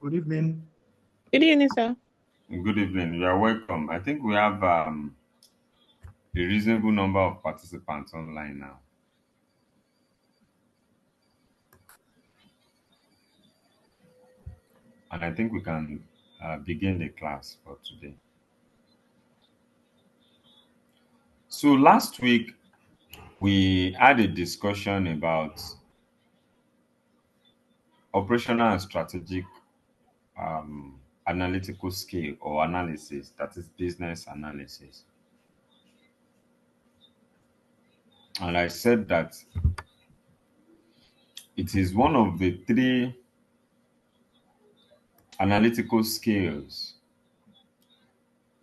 Good evening. Good evening, sir. Good evening. You are welcome. I think we have a reasonable number of participants online now. And I think we can begin the class for today. So last week, we had a discussion about operational and strategic analytical skill or analysis, that is business analysis. And I said that it is one of the three analytical skills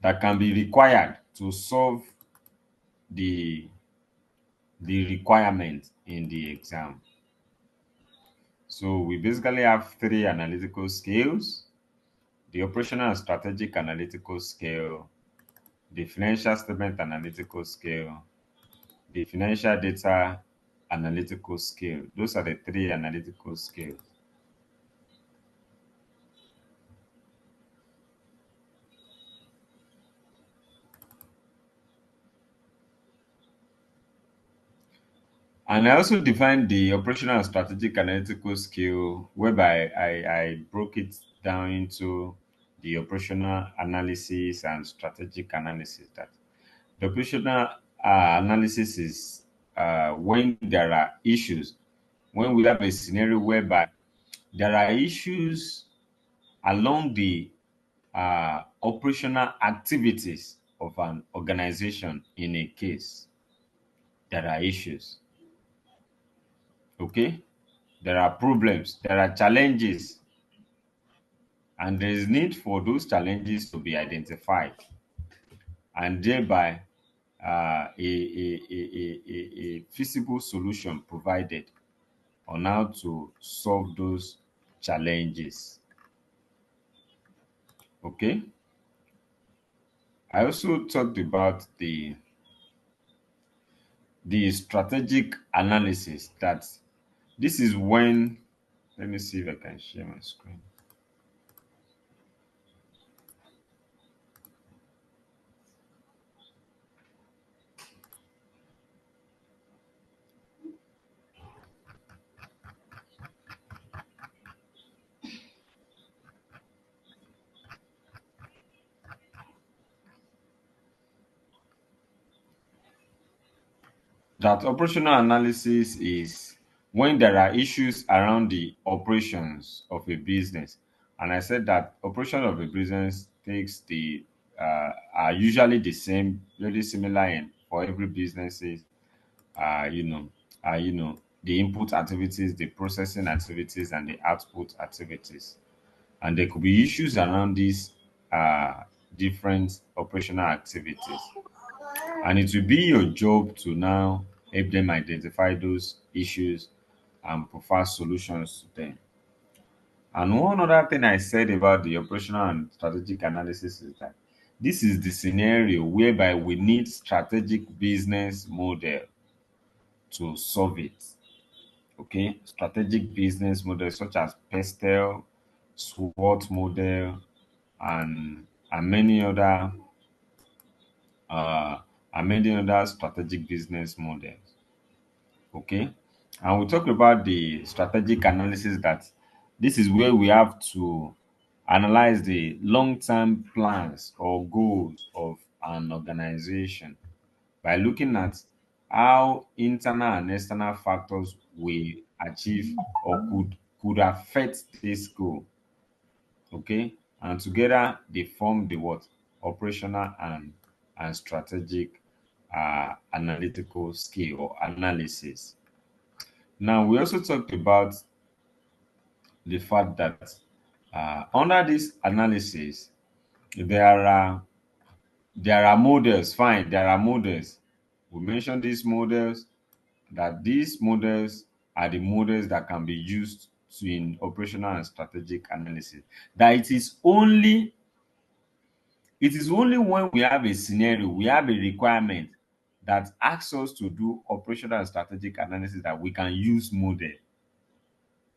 that can be required to solve the requirement in the exam. So we basically have three analytical skills: the operational and strategic analytical skill, the financial statement analytical skill, the financial data analytical skill. Those are the three analytical skills. And I also defined the operational and strategic analytical skill, whereby I broke it down into the operational analysis and strategic analysis. That the operational analysis is when there are issues, when we have a scenario whereby there are issues along the operational activities of an organization in a case. There are issues. Okay? There are problems, there are challenges, and there is need for those challenges to be identified, and thereby a feasible solution provided on how to solve those challenges. Okay. I also talked about the strategic analysis. That this is when, let me see if I can share my screen. That operational analysis is when there are issues around the operations of a business. And I said that operation of a business takes are usually the same, very similar in for every businesses. Uh, you know, the input activities, the processing activities, and the output activities. And there could be issues around these different operational activities. And it will be your job to now help them identify those issues and provide solutions to them. And one other thing I said about the operational and strategic analysis is that this is the scenario whereby we need strategic business model to solve it. Okay, strategic business models such as PESTEL, SWOT model, and many other strategic business models. Okay, and we talk about the strategic analysis. That this is where we have to analyze the long-term plans or goals of an organization by looking at how internal and external factors will achieve or could affect this goal. Okay, and together they form the what operational and strategic analytical skill or analysis. Now we also talked about the fact that under this analysis there are models. Fine, there are models. We mentioned these models, that these models are the models that can be used in operational and strategic analysis. That it is only when we have a scenario, we have a requirement that asks us to do operational and strategic analysis, that we can use model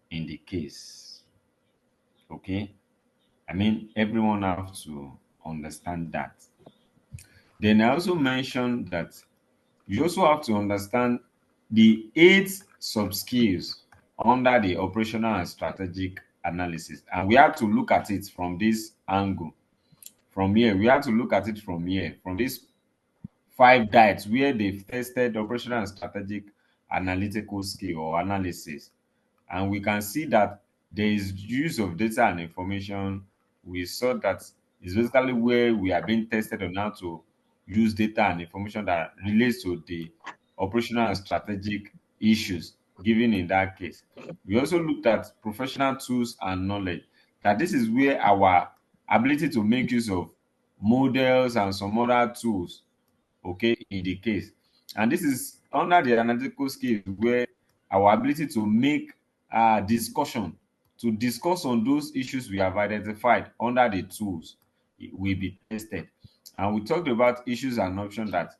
in the case. Okay. I mean, everyone have to understand that. Then I also mentioned that you also have to understand the eight sub skills under the operational and strategic analysis. And we have to look at it from this angle. From here, we have to look at it from here, from this five diets where they've tested operational and strategic analytical skill or analysis. And we can see that there is use of data and information. We saw that is basically where we are being tested on how to use data and information that relates to the operational and strategic issues given in that case. We also looked at professional tools and knowledge, that this is where our ability to make use of models and some other tools, okay, in the case. And this is under the analytical skills where our ability to make discussion, to discuss on those issues we have identified under the tools will be tested. And we talked about issues and options, that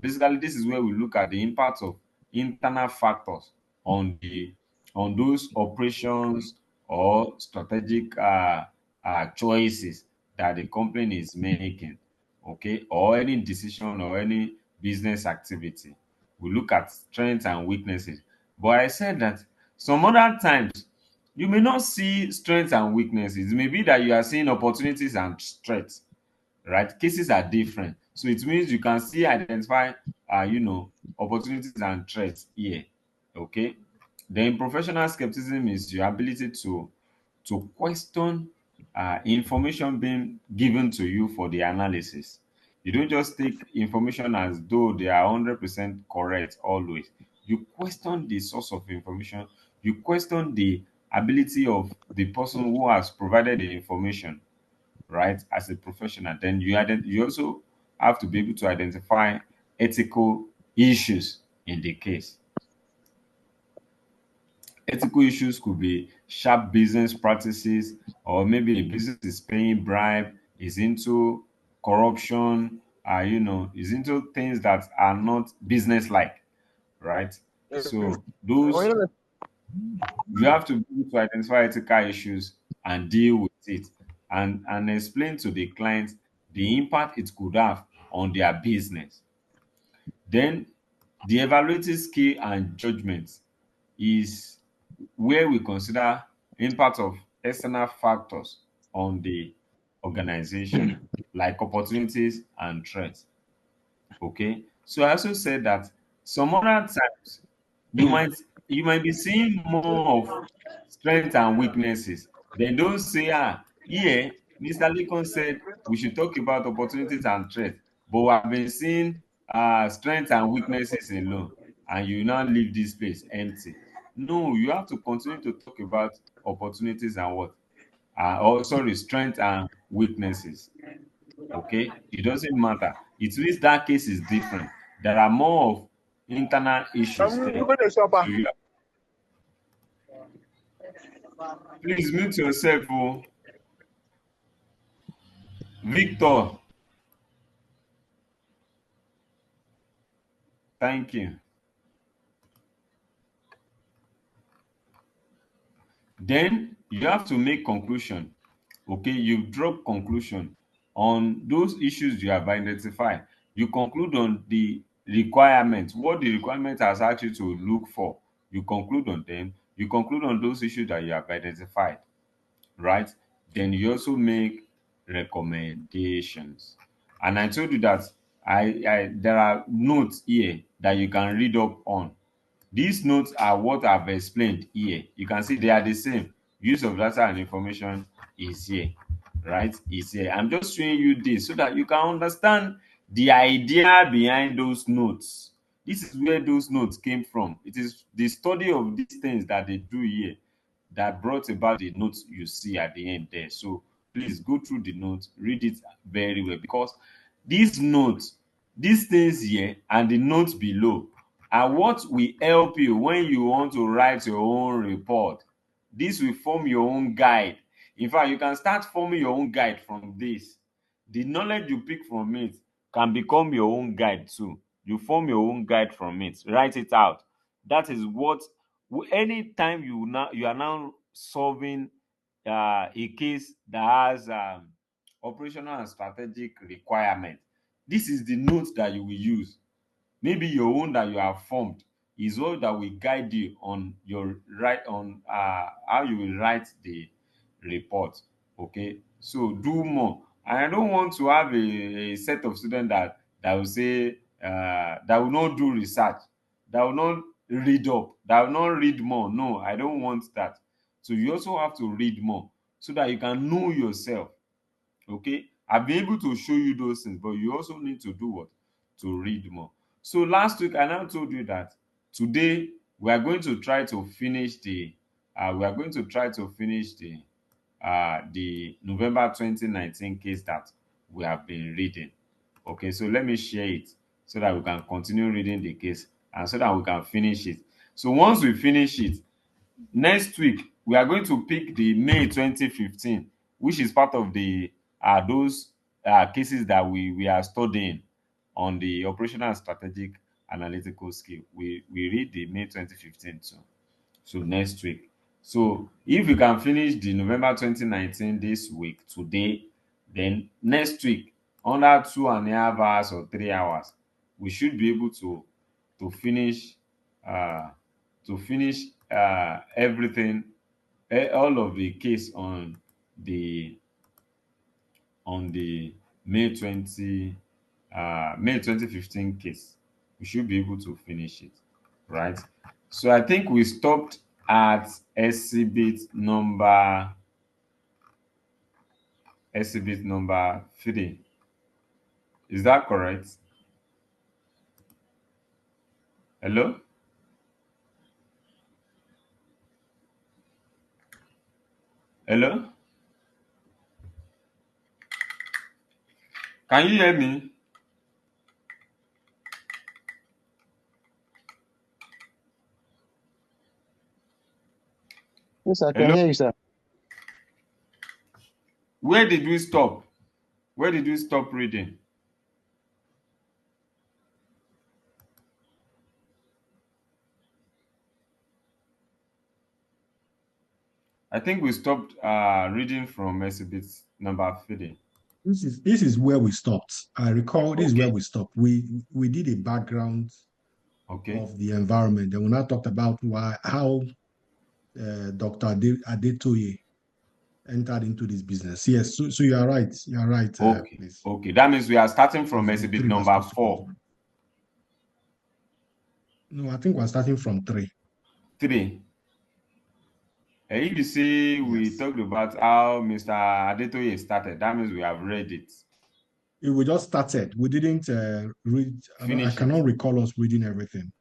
basically this is where we look at the impact of internal factors on the on those operations or strategic choices that the company is making, okay, or any decision or any business activity. We look at strengths and weaknesses. But I said that some other times you may not see strengths and weaknesses. It may be that you are seeing opportunities and threats, right? Cases are different. So it means you can still identify, opportunities and threats here, okay? Then professional skepticism is your ability to question information being given to you for the analysis. You don't just take information as though they are 100% correct always. You question the source of information. You question the ability of the person who has provided the information, right, as a professional. Then you also have to be able to identify ethical issues in the case. Ethical issues could be sharp business practices, or maybe a business is paying bribe, is into corruption, is into things that are not business like, right? So Or, those, you know, you have to be able to identify ethical issues and deal with it, and explain to the client the impact it could have on their business. Then the evaluative skill and judgment is where we consider impact of external factors on the organization, like opportunities and threats. Okay. So I also said that some other times you might you might be seeing more of strengths and weaknesses. Then don't say, here, Mr. Lincoln said we should talk about opportunities and threats, but I've been seeing strengths and weaknesses alone, and you now leave this place empty. No, you have to continue to talk about opportunities and what? Or sorry, strengths and weaknesses. Okay, it doesn't matter. It means that case is different. There are more of internal issues there. look at the So shopper. please mute yourself, oh. Victor. Thank you. Then you have to make conclusion. Okay, you drop conclusion on those issues you have identified. You conclude on the requirements, what the requirement has asked you to look for. You conclude on them. You conclude on those issues that you have identified, right? Then you also make recommendations. And I told you that I there are notes here that you can read up on. These notes are what I've explained here. You can see they are the same. Use of data and information is here, right? Is here. I'm just showing you this so that you can understand the idea behind those notes. This is where those notes came from. It is the study of these things that they do here that brought about the notes you see at the end there. So please go through the notes, read it very well, because these notes, these things here and the notes below are what will help you when you want to write your own report. This will form your own guide. In fact, you can start forming your own guide from this. The knowledge you pick from it can become your own guide too. You form your own guide from it. Write it out. That is what anytime you are now solving a case that has operational and strategic requirement. This is the note that you will use. Maybe your own that you have formed is all that will guide you on your right on how you will write the report. Okay, so do more. And I don't want to have a set of students that will say that will not do research, that will not read up, that will not read more. No, I don't want that. So you also have to read more so that you can know yourself. Okay, I've been able to show you those things, but you also need to do what? To read more. So last week I now told you that today we are going to try to finish the November 2019 case that we have been reading. Okay, so let me share it so that we can continue reading the case and so that we can finish it. So once we finish it, next week we are going to pick the May 2015, which is part of the those cases that we are studying on the operational and strategic analytical skill. We read the May 2015 too. So next week. So if we can finish the November 2019 this week today, then next week under 2.5 hours or 3 hours, we should be able to finish uh to finish everything, all of the case the on the May 20 May 2015 case. We should be able to finish it, right? So I think we stopped at exhibit number 3. Is that correct? Hello? Hello? Can you hear me? Yes, I can Hello? hear you, sir. Where did we stop? Where did we stop reading? I think we stopped reading from exhibit number 3. This is where we stopped. I recall this is where Okay. we stopped. We did a background Okay. of the environment, and we now talked about how Dr. Adetoye entered into this business. Yes, so you are right. You are right, Okay. please. Okay. That means we are starting from Exhibit exhibit 3 we're number supposed to 4. continue. No, I think we're starting from 3. 3. If you see, we Yes. talked about how Mr. Adetoye started. That means we have read it. We just started. We didn't read. I Finish it. cannot recall us reading everything.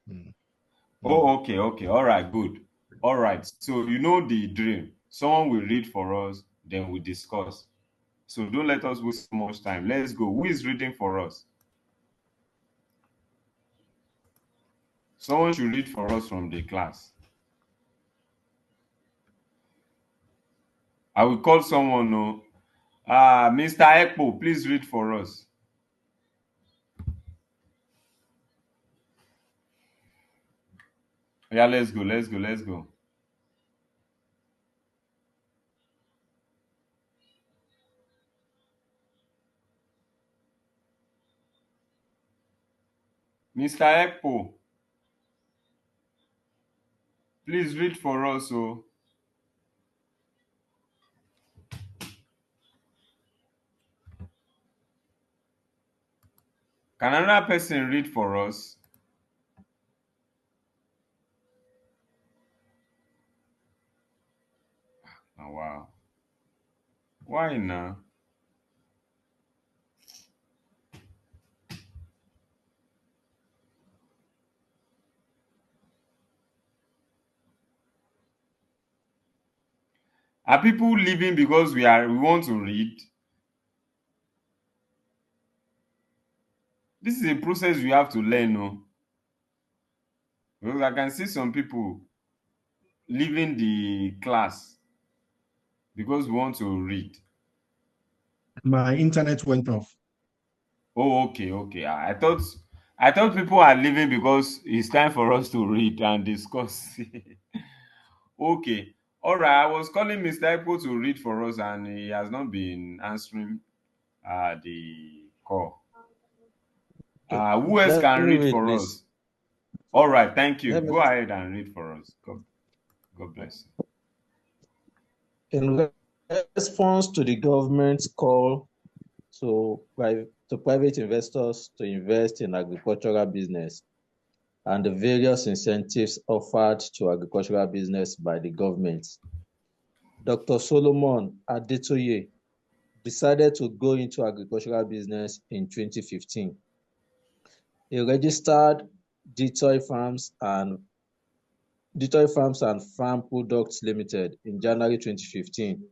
Oh, okay, okay. All right, good. All right. So you know the drill. Someone will read for us, then we discuss. So don't let us waste so much time. Let's go. Who is reading for us? Someone should read for us from the class. I will call someone. No. Mr. Ekpo, please read for us. Yeah, let's go. Let's go. Let's go. Mr. Ekpo, please read for us. Oh. Can another person read for us? Oh, wow. Why now? Are people leaving because we want to read? This is a process we have to learn. No? Because I can see some people leaving the class because we want to read. My internet went off. Oh, okay, okay. I thought people are leaving because it's time for us to read and discuss. Okay. All right, I was calling Mr. Echo to read for us, and he has not been answering the call. Okay. Who else Let can me read read, for please. us? All right, thank you. Let me, Go ahead and read for us. God bless in response to the government's call to private investors to invest in agricultural business and the various incentives offered to agricultural business by the government, Dr. Solomon Adetoye decided to go into agricultural business in 2015. He registered Detoy Farms and Farm Products Limited in January 2015,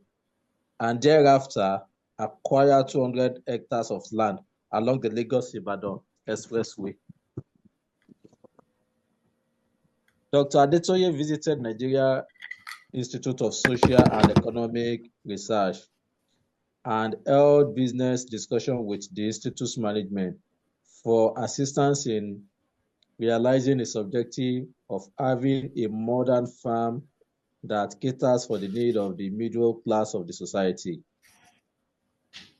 and thereafter acquired 200 hectares of land along the Lagos-Ibadan Expressway. Dr. Adetoye visited Nigeria Institute of Social and Economic Research and held business discussion with the institute's management for assistance in realizing its objective of having a modern farm that caters for the need of the middle class of the society.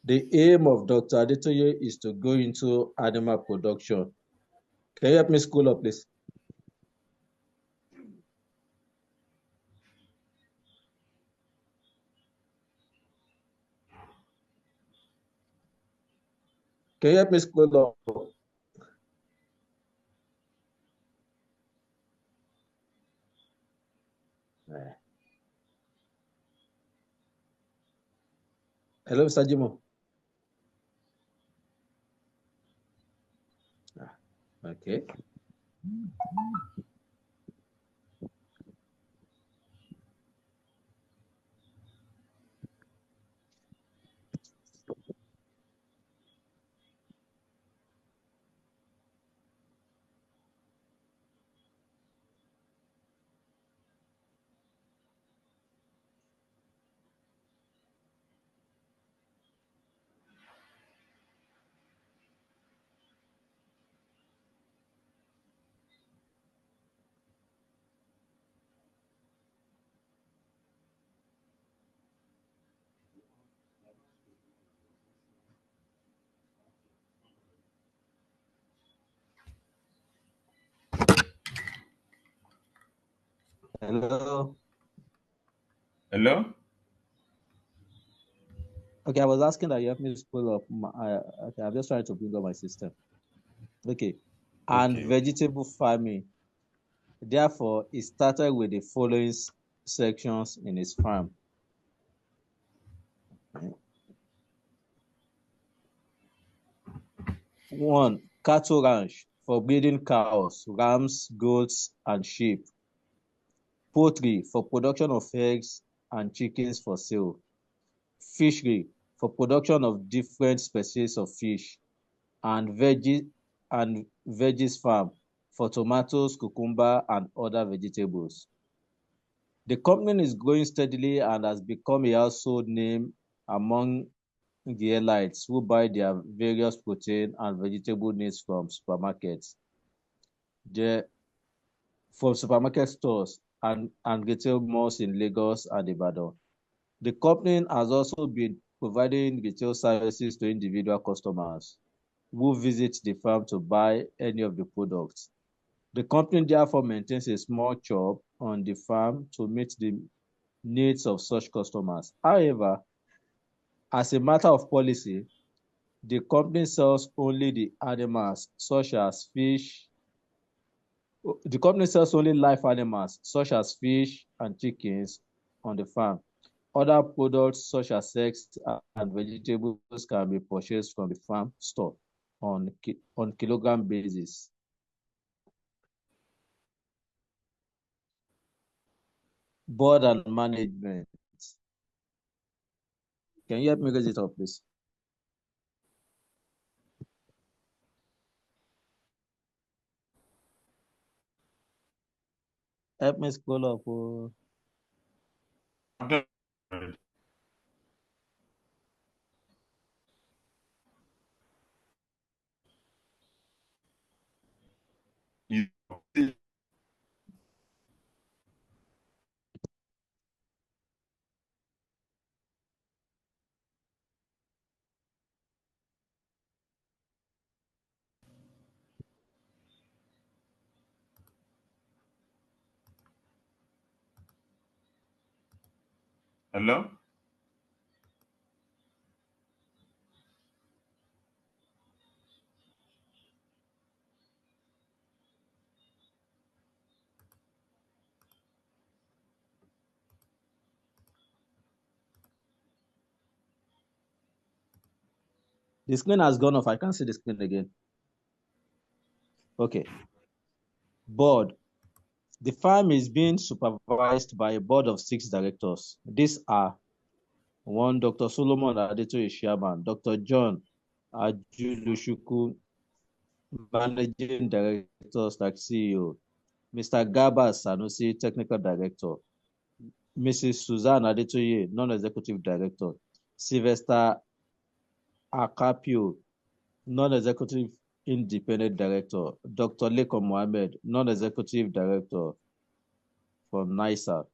The aim of Dr. Adetoye is to go into animal production. Can you help me scroll up, please? Can you help me scroll up? Hello, Mr. Jimo. Okay. Hello. Hello? Okay, I was asking that you help me scroll up. Okay, I'm just trying to bring up my system. Okay. And Okay. vegetable farming. Therefore, he started with the following sections in his farm. One, cattle ranch for breeding cows, rams, goats, and sheep. Poultry for production of eggs and chickens for sale. Fishery for production of different species of fish. And veggies farm for tomatoes, cucumber, and other vegetables. The company is growing steadily and has become a household name among the elites who buy their various protein and vegetable needs from supermarkets. From supermarket stores and retail malls in Lagos and Ibadan. The company has also been providing retail services to individual customers who visit the farm to buy any of the products. The company therefore maintains a small shop on the farm to meet the needs of such customers. However, as a matter of policy, the company sells only the animals such as fish. The company sells only live animals such as fish and chickens on the farm. Other products such as eggs and vegetables can be purchased from the farm store on kilogram basis. Board and management. Can you help me raise it up, please? Help me scroll up. Hello? The screen has gone off. I can't see the screen again. Okay. Board. The firm is being supervised by a board of 6 directors. These are 1, Dr. Solomon Adetoye, Chairman, Dr. John Ajulushuku, Managing Director, CEO, Mr. Gaba Sanusi, Technical Director, Mrs. Suzanne Adetoye, Non-Executive Director, Sylvester Akapio, Non-Executive Independent Director, Dr. Lekon Mohammed, Non-Executive Director from NISA.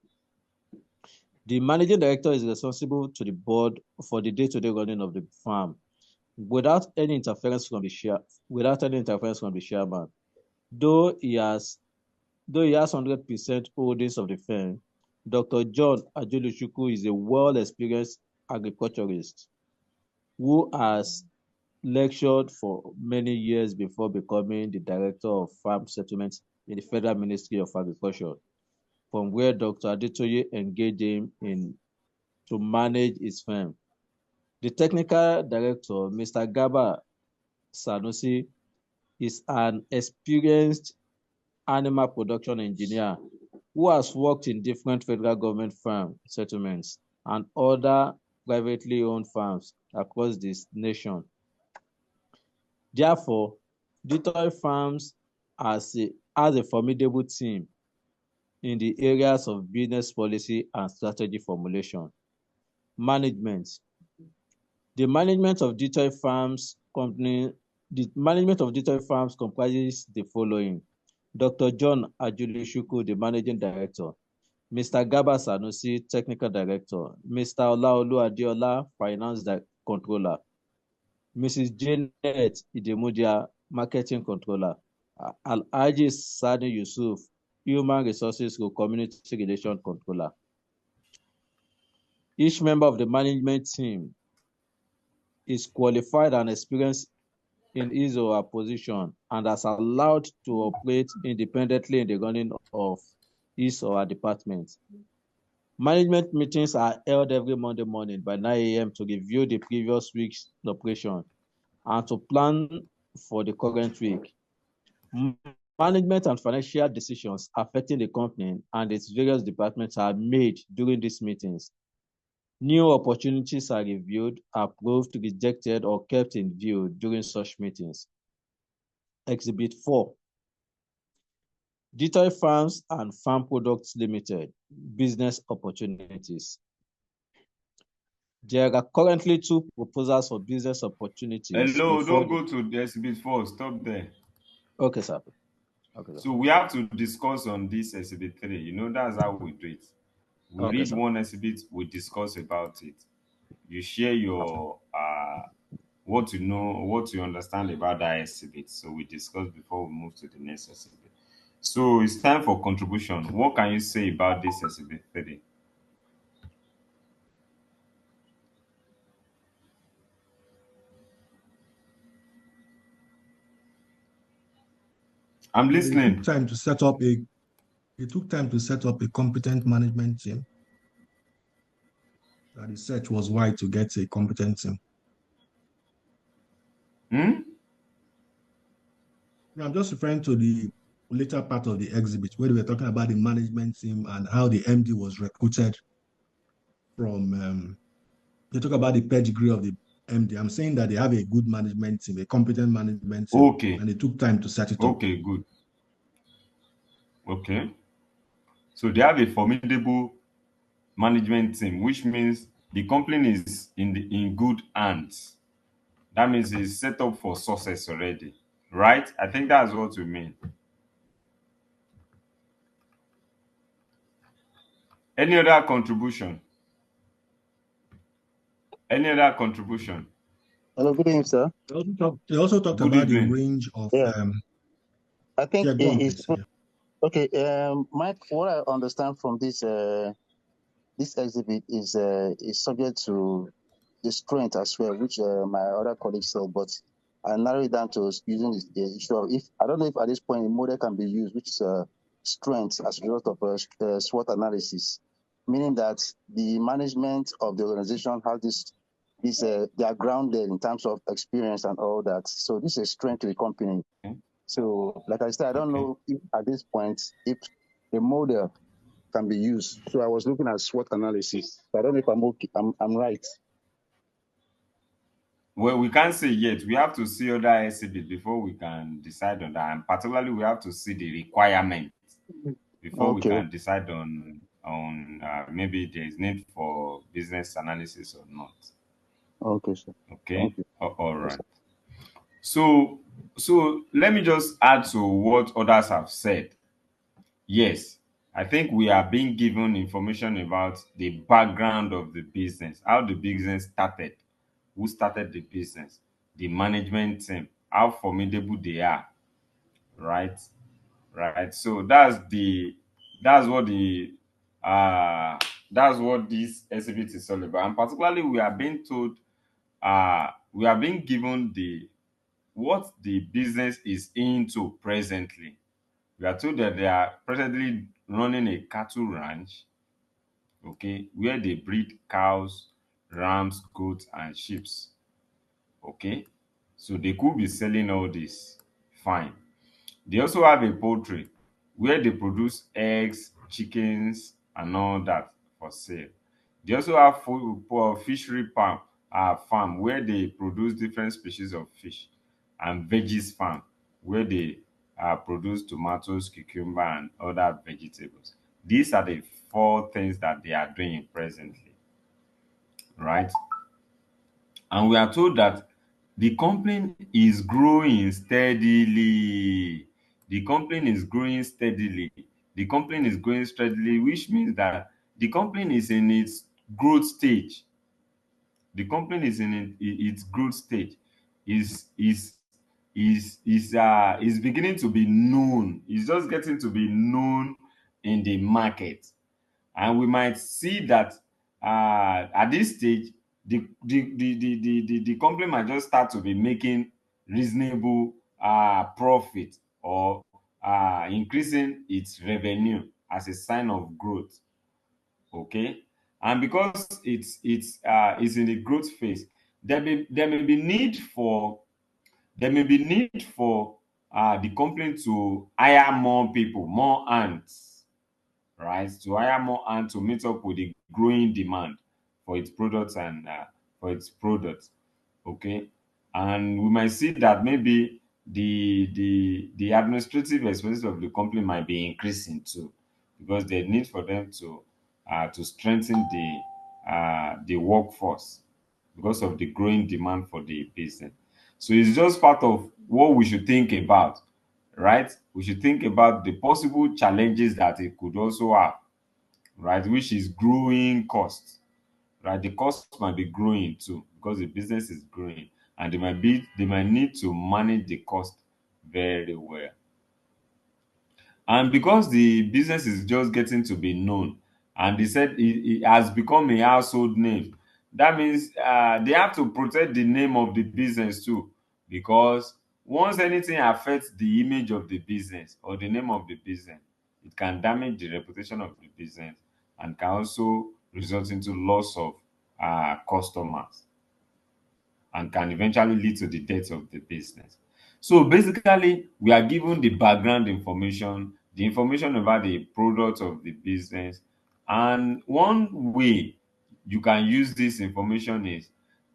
The Managing Director is responsible to the board for the day-to-day running of the firm without any interference from the chairman. Though he has 100% holdings of the firm, Dr. John Ajulushuku is a well-experienced agriculturist who has lectured for many years before becoming the Director of Farm Settlements in the Federal Ministry of Agriculture, from where Dr. Adetoye engaged him to manage his firm. The Technical Director, Mr. Gaba Sanusi, is an experienced animal production engineer who has worked in different federal government farm settlements and other privately owned farms across this nation. Therefore, Detroit Farms has a formidable team in the areas of business policy and strategy formulation. Management. The management of Detroit Farms comprises the following: Dr. John Ajulushuku, the Managing Director, Mr. Gaba Sanusi, Technical Director, Mr. Olaolu Adeola, Finance Controller, Mrs. Janet Idemudia, Marketing Controller, Alhaji Sani Yusuf, Human Resources or Community Relation Controller. Each member of the management team is qualified and experienced in his or her position and is allowed to operate independently in the running of his or her department. Management meetings are held every Monday morning by 9 a.m. to review the previous week's operation and to plan for the current week. Management and financial decisions affecting the company and its various departments are made during these meetings. New opportunities are reviewed, approved, rejected, or kept in view during such meetings. Exhibit 4. Detroit Farms and Farm Products Limited, Business Opportunities. There are currently 2 proposals for business opportunities. Hello, don't go to the exhibit 4. Stop there. Okay, sir. Okay, sir. So we have to discuss on this exhibit 3. You know, that's how we do it. We read sir. one exhibit, we discuss about it. You share your what you know, what you understand about that exhibit. So we discuss before we move to the next exhibit. So it's time for contribution. What can you say about this exhibit 3? I'm listening. It took time to set up a competent management team. The research was why to get a competent team. I'm just referring to the later part of the exhibit where we were talking about the management team and how the MD was recruited from. They talk about the pedigree of the MD. I'm saying that they have a good management team, a competent management team. Okay. And it took time to set it up. Okay, good. Okay. So they have a formidable management team, which means the company is in good hands. That means it's set up for success already, right? I think that's what you mean. Any other contribution? Any other contribution? Hello, good evening, sir. They also talked Good about evening. the range of. Yeah. I think yeah, go on, please. okay. Mike, what I understand from this this exhibit is subject to the strength as well, which my other colleagues said, but I narrow it down to using the issue of, if I don't know if at this point a model can be used, which is strength as a result of SWOT analysis, meaning that the management of the organization has they are grounded in terms of experience and all that. So this is a strength to the company. So, like I said, I don't know if at this point if a model can be used. So I was looking at SWOT analysis. So I don't know if I'm okay. I'm right. Well, we can't say yet. We have to see other exhibits before we can decide on that. And particularly, we have to see the requirement before we Okay. can decide on maybe there is need for business analysis or not. Okay, sir. Okay. Thank you. All Yes, right. sir. So let me just add to what others have said. Yes, I think we are being given information about the background of the business, how the business started, who started the business, the management team, how formidable they are, right? Right. So that's what the uh that's what this exhibit is all about. And particularly we are being told we are being given the what the business is into presently. We are told that they are presently running a cattle ranch, okay, where they breed cows, rams, goats, and sheep. Okay, so they could be selling all this. Fine. They also have a poultry where they produce eggs, chickens, and all that for sale. They also have fishery farm where they produce different species of fish, and veggies farm where they produce tomatoes, cucumber, and other vegetables. These are the four things that they are doing presently, right? And we are told that the company is growing steadily. The company is growing steadily. The company is growing steadily, which means that the company is in its growth stage. The company is in its growth stage. Is beginning to be known. It's just getting to be known in the market, and we might see that at this stage the company might just start to be making reasonable profit, or increasing its revenue as a sign of growth. Okay, and because it's in the growth phase, there may be need for the company to hire more people, more hands, right? To hire more and to meet up with the growing demand for its products and for its products. Okay, and we might see that maybe the administrative expenses of the company might be increasing too, because they need for them to strengthen the workforce because of the growing demand for the business. So it's just part of what we should think about, right? We should think about the possible challenges that it could also have, right? Which is growing costs, right? The cost might be growing too because the business is growing, and they might need to manage the cost very well. And because the business is just getting to be known, and they said it has become a household name, that means they have to protect the name of the business too, because once anything affects the image of the business or the name of the business, it can damage the reputation of the business and can also result into loss of customers, and can eventually lead to the death of the business. So basically, we are given the background information, the information about the product of the business, and one way you can use this information is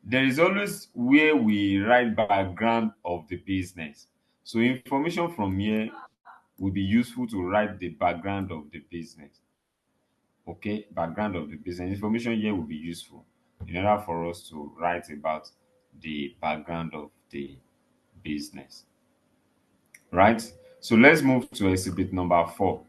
there is always where we write background of the business. So information from here will be useful to write the background of the business. Okay, background of the business information here will be useful in order for us to write about the background of the business, right? So let's move to exhibit number 4.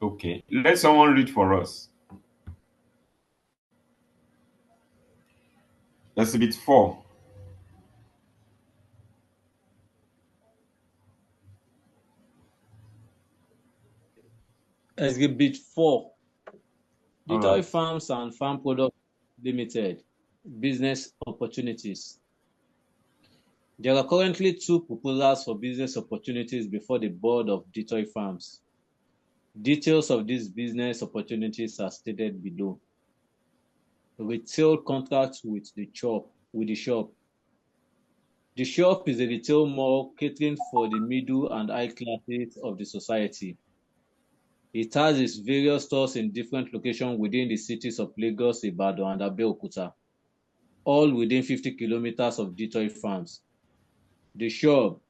Okay, let someone read for us. Exhibit 4. Exhibit 4. All Detroit right. Farms and Farm Products Limited. Business opportunities. There are currently 2 proposals for business opportunities before the board of Detroit Farms. Details of these business opportunities are stated below. Retail contracts with the shop. The shop is a retail mall catering for the middle and high classes of the society. It has its various stores in different locations within the cities of Lagos, Ibadan, and Abeokuta, all within 50 kilometers of Detroit Farms. The shop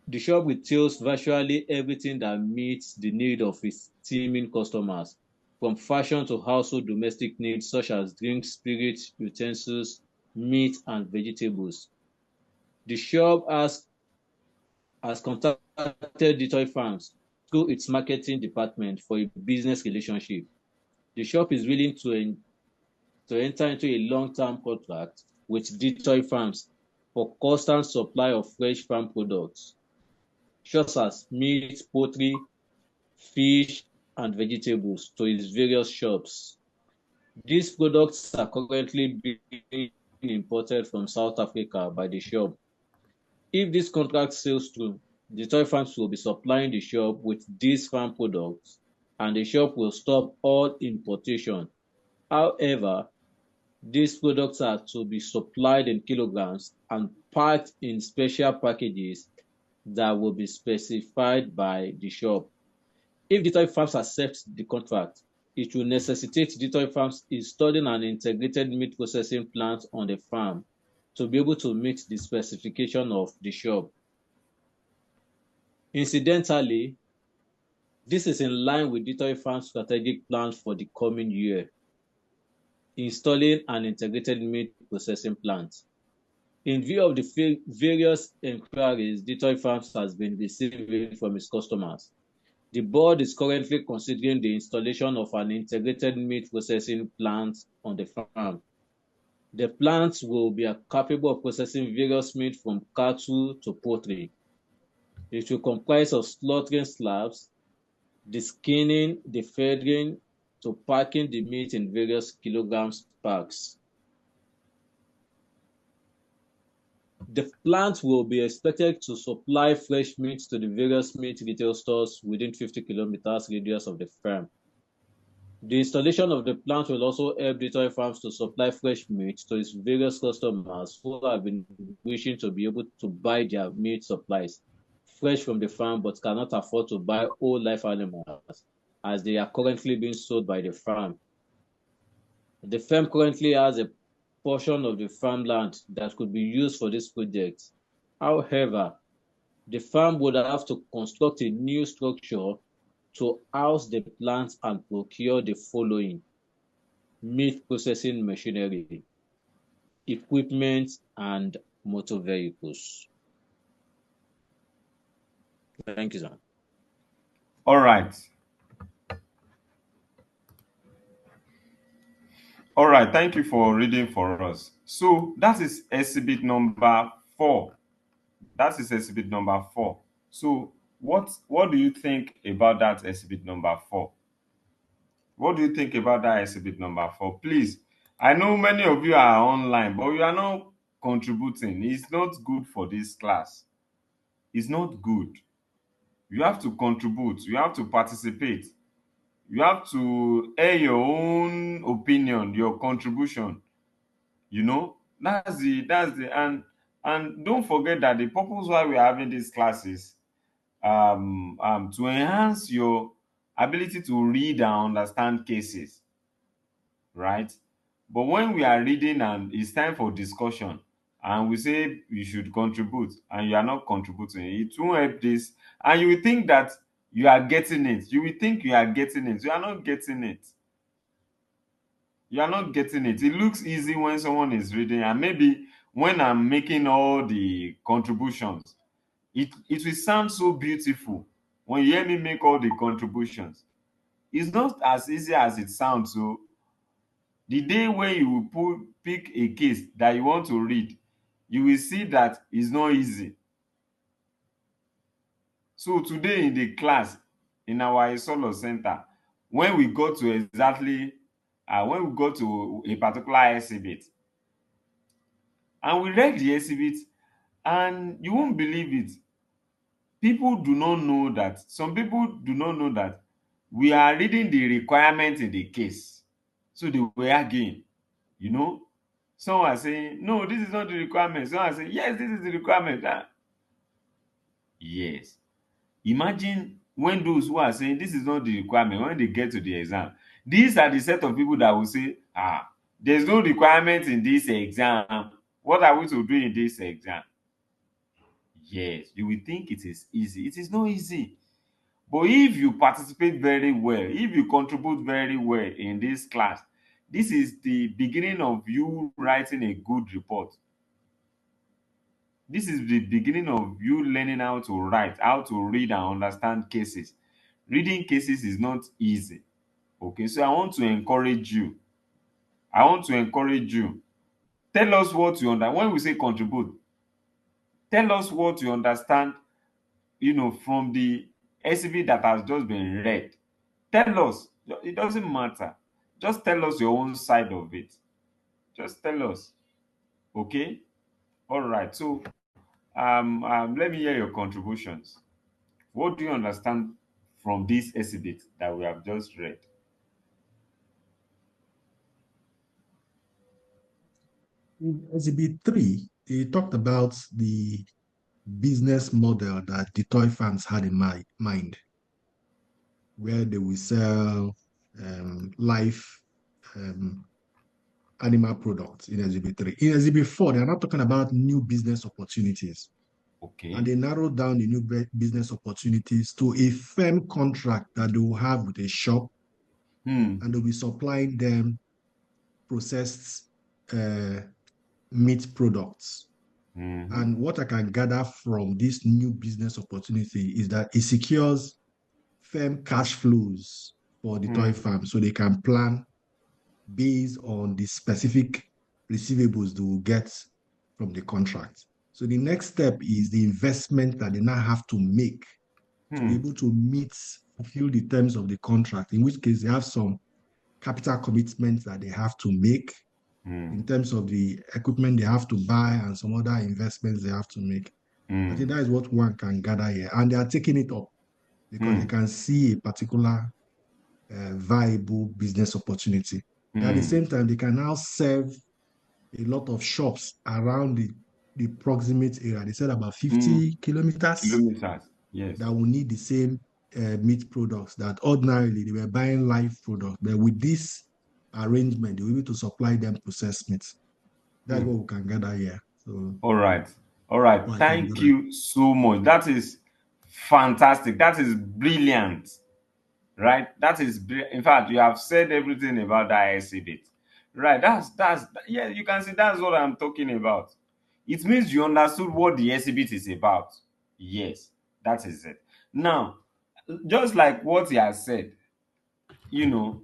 retails virtually everything that meets the need of its teeming customers, from fashion to household domestic needs such as drinks, spirits, utensils, meat, and vegetables. The shop has contacted Detroit Farms through its marketing department for a business relationship. The shop is willing to enter into a long-term contract with Detroit Farms for constant supply of fresh farm products, such as meat, poultry, fish, and vegetables to its various shops. These products are currently being imported from South Africa by the shop. If this contract sails through, Detroit Farms will be supplying the shop with these farm products, and the shop will stop all importation. However, these products are to be supplied in kilograms and packed in special packages that will be specified by the shop. If Detroit Farms accepts the contract, it will necessitate Detroit Farms installing an integrated meat processing plant on the farm to be able to meet the specification of the shop. Incidentally, this is in line with Detroit Farms' strategic plans for the coming year, installing an integrated meat processing plant. In view of the various inquiries Detroit Farms has been receiving from its customers, the board is currently considering the installation of an integrated meat processing plant on the farm. The plant will be capable of processing various meat from cattle to poultry. It will comprise of slaughtering slabs, the skinning, the feathering, to packing the meat in various kilograms packs. The plant will be expected to supply fresh meat to the various meat retail stores within 50 kilometers radius of the farm. The installation of the plant will also help Detroit Farms to supply fresh meat to its various customers who have been wishing to be able to buy their meat supplies fresh from the farm but cannot afford to buy whole life animals as they are currently being sold by the farm. The farm currently has a portion of the farmland that could be used for this project. However, the farm would have to construct a new structure to house the plant and procure the following: meat processing machinery, equipment, and motor vehicles. Thank you, sir. All right. All right. Thank you for reading for us. So that is exhibit number 4. That is exhibit number 4. So what do you think about that exhibit number 4? What do you think about that exhibit number 4? Please, I know many of you are online, but you are not contributing. It's not good for this class. It's not good. You have to contribute. You have to participate. You have to air your own opinion, your contribution. That's the and don't forget that the purpose why we're having these classes to enhance your ability to read and understand cases, right? But when we are reading and it's time for discussion and we say you should contribute and you are not contributing, it won't help this. And you will think that you are getting it. You will think you are getting it. You are not getting it. You are not getting it. It looks easy when someone is reading, and maybe when I'm making all the contributions, it will sound so beautiful when you hear me make all the contributions. It's not as easy as it sounds. So the day when you will pick a case that you want to read, you will see that it's not easy. So today in the class, in our solo center, when we go to exactly when we go to a particular exhibit and we read the exhibit, and you won't believe it, people do not know that some people do not know that we are reading the requirement in the case. So they were arguing, you know. Some are saying, no, this is not the requirement. Some are saying, yes, this is the requirement. Yes. Imagine when those who are saying this is not the requirement, when they get to the exam, these are the set of people that will say, there's no requirement in this exam. What are we to do in this exam? Yes, you will think it is easy. It is not easy. But if you participate very well, if you contribute very well in this class, this is the beginning of you writing a good report. This is the beginning of you learning how to write, how to read and understand cases. Reading cases is not easy. Okay, so I want to encourage you. I want to encourage you. Tell us what you understand. When we say contribute, tell us what you understand, from the exhibit that has just been read. Tell us. It doesn't matter. Just tell us your own side of it. Just tell us. Okay? All right. So let me hear your contributions. What do you understand from this exhibit that we have just read? In Exhibit 3, they talked about the business model that the toy farms had in mind, where they will sell live animal products in Exhibit 3. In Exhibit 4, they're not talking about new business opportunities. Okay. And they narrowed down the new business opportunities to a firm contract that they will have with a shop, and they'll be supplying them processed meat products. And what I can gather from this new business opportunity is that it secures firm cash flows for the toy farm, so they can plan based on the specific receivables they will get from the contract. So the next step is the investment that they now have to make to be able to fulfill the terms of the contract, in which case they have some capital commitments that they have to make in terms of the equipment they have to buy and some other investments they have to make. I think that is what one can gather here. And they are taking it up because they can see a particular viable business opportunity. At the same time, they can now serve a lot of shops around the proximate area. They said about 50 kilometers Yes. that will need the same meat products that ordinarily they were buying live products. But with this arrangement, they will be able to supply them processed meats. That's what we can gather here. So, all right. Thank you so much. That is fantastic. That is brilliant. Right? That is in fact, you have said everything about that exhibit. Right. That's yeah, you can see that's what I'm talking about. It means you understood what the exhibit is about. Yes, that is it. Now, just like what he has said, you know,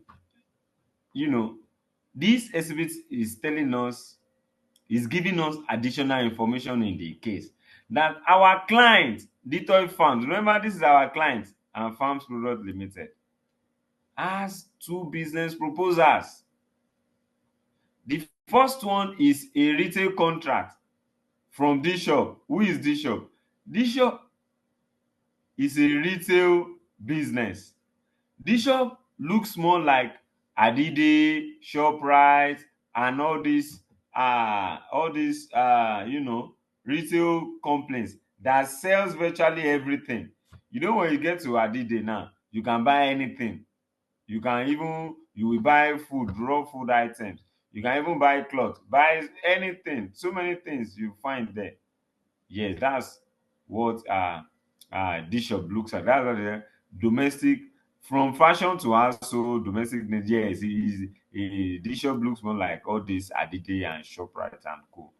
this exhibit is telling us, is giving us additional information in the case that our client, the toy farms, remember this is our client and Farms Product Limited, has two business proposals. The first one is a retail contract from this shop. Who is this shop? This shop is a retail business. This shop looks more like Adide, Shoprite, and all these retail companies that sells virtually everything. When you get to Adide now, you can buy anything. You will buy food, raw food items. You can even buy cloth, buy anything. So many things you find there. Yes, that's what this shop looks like. That's what the domestic, from fashion to household, domestic needs. Yes, this shop looks more like all this Adide and Shoprite and co.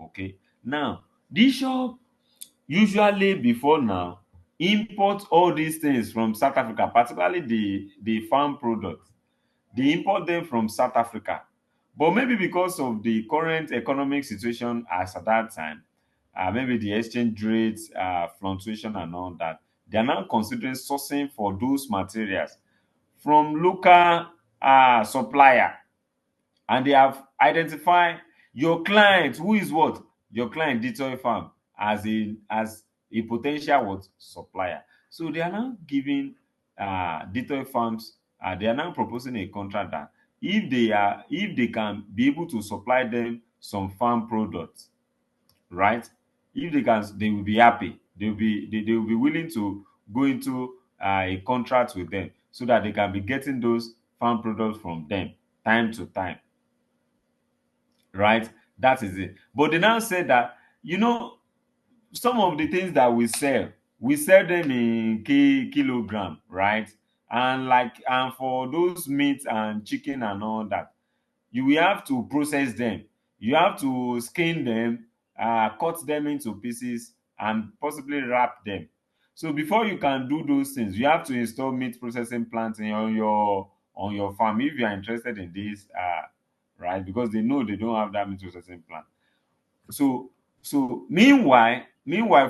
Okay. Now, this shop usually before now import all these things from South Africa, particularly the farm products. They import them from South Africa. But maybe because of the current economic situation as at that time, maybe the exchange rates fluctuation and all that, they are now considering sourcing for those materials from local supplier, and they have identified your client, who is what, your client Detoy Farm, as a potential what, supplier. So they are now giving Detoy Farms, they are now proposing a contract that if they can be able to supply them some farm products, right? If they can, they will be happy. They will be willing to go into a contract with them so that they can be getting those farm products from them time to time, right? That is it. But they now say that, some of the things that we sell them in kilogram, right? And for those meat and chicken and all that, you will have to process them. You have to skin them, cut them into pieces, and possibly wrap them. So before you can do those things, you have to install meat processing plants on your farm if you are interested in this, right? Because they know they don't have that meat processing plant. So meanwhile,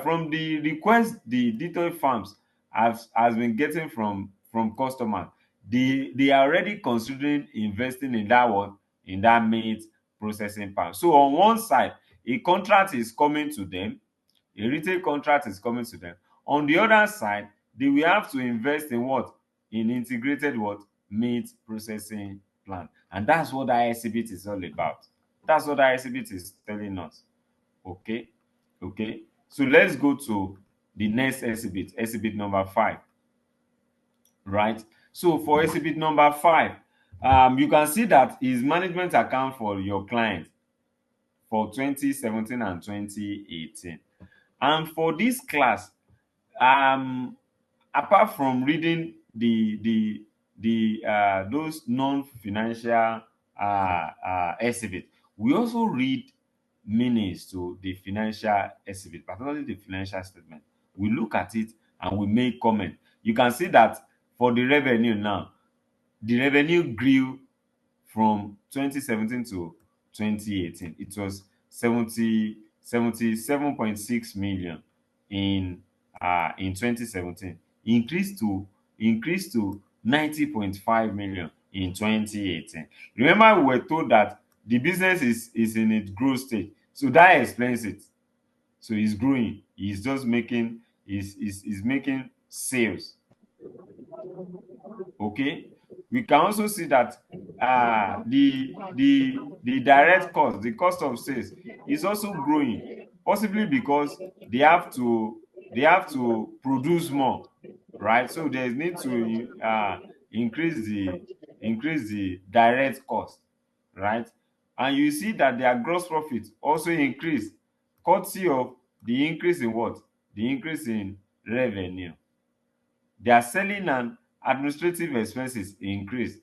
from the request the detailed farms has been getting from customers, they are already considering investing in that one, in that meat processing plant. So on one side, a contract is coming to them, a retail contract is coming to them. On the other side, they will have to invest in what? In integrated what? Meat processing plant. And that's what that exhibit is all about. That's what that exhibit is telling us. Okay. Okay. So let's go to the next exhibit number 5. Right. So for exhibit number 5, you can see that is management account for your client for 2017 and 2018. And for this class, um apart from reading the those non-financial exhibit, we also read meanings to the financial exhibit, particularly the financial statement. We look at it and we make comment. You can see that for the revenue now, the revenue grew from 2017 to 2018. It was 77.6 million in 2017. Increased to 90.5 million in 2018. Remember, we were told that the business is in its growth stage. So that explains it. So he's growing. He's just making is making sales. Okay. We can also see that the direct cost, the cost of sales, is also growing, possibly because they have to produce more, right? So there's need to increase the direct cost, right? And you see that their gross profit also increase, courtesy of the increase in what? The increase in revenue. Their selling and administrative expenses increase.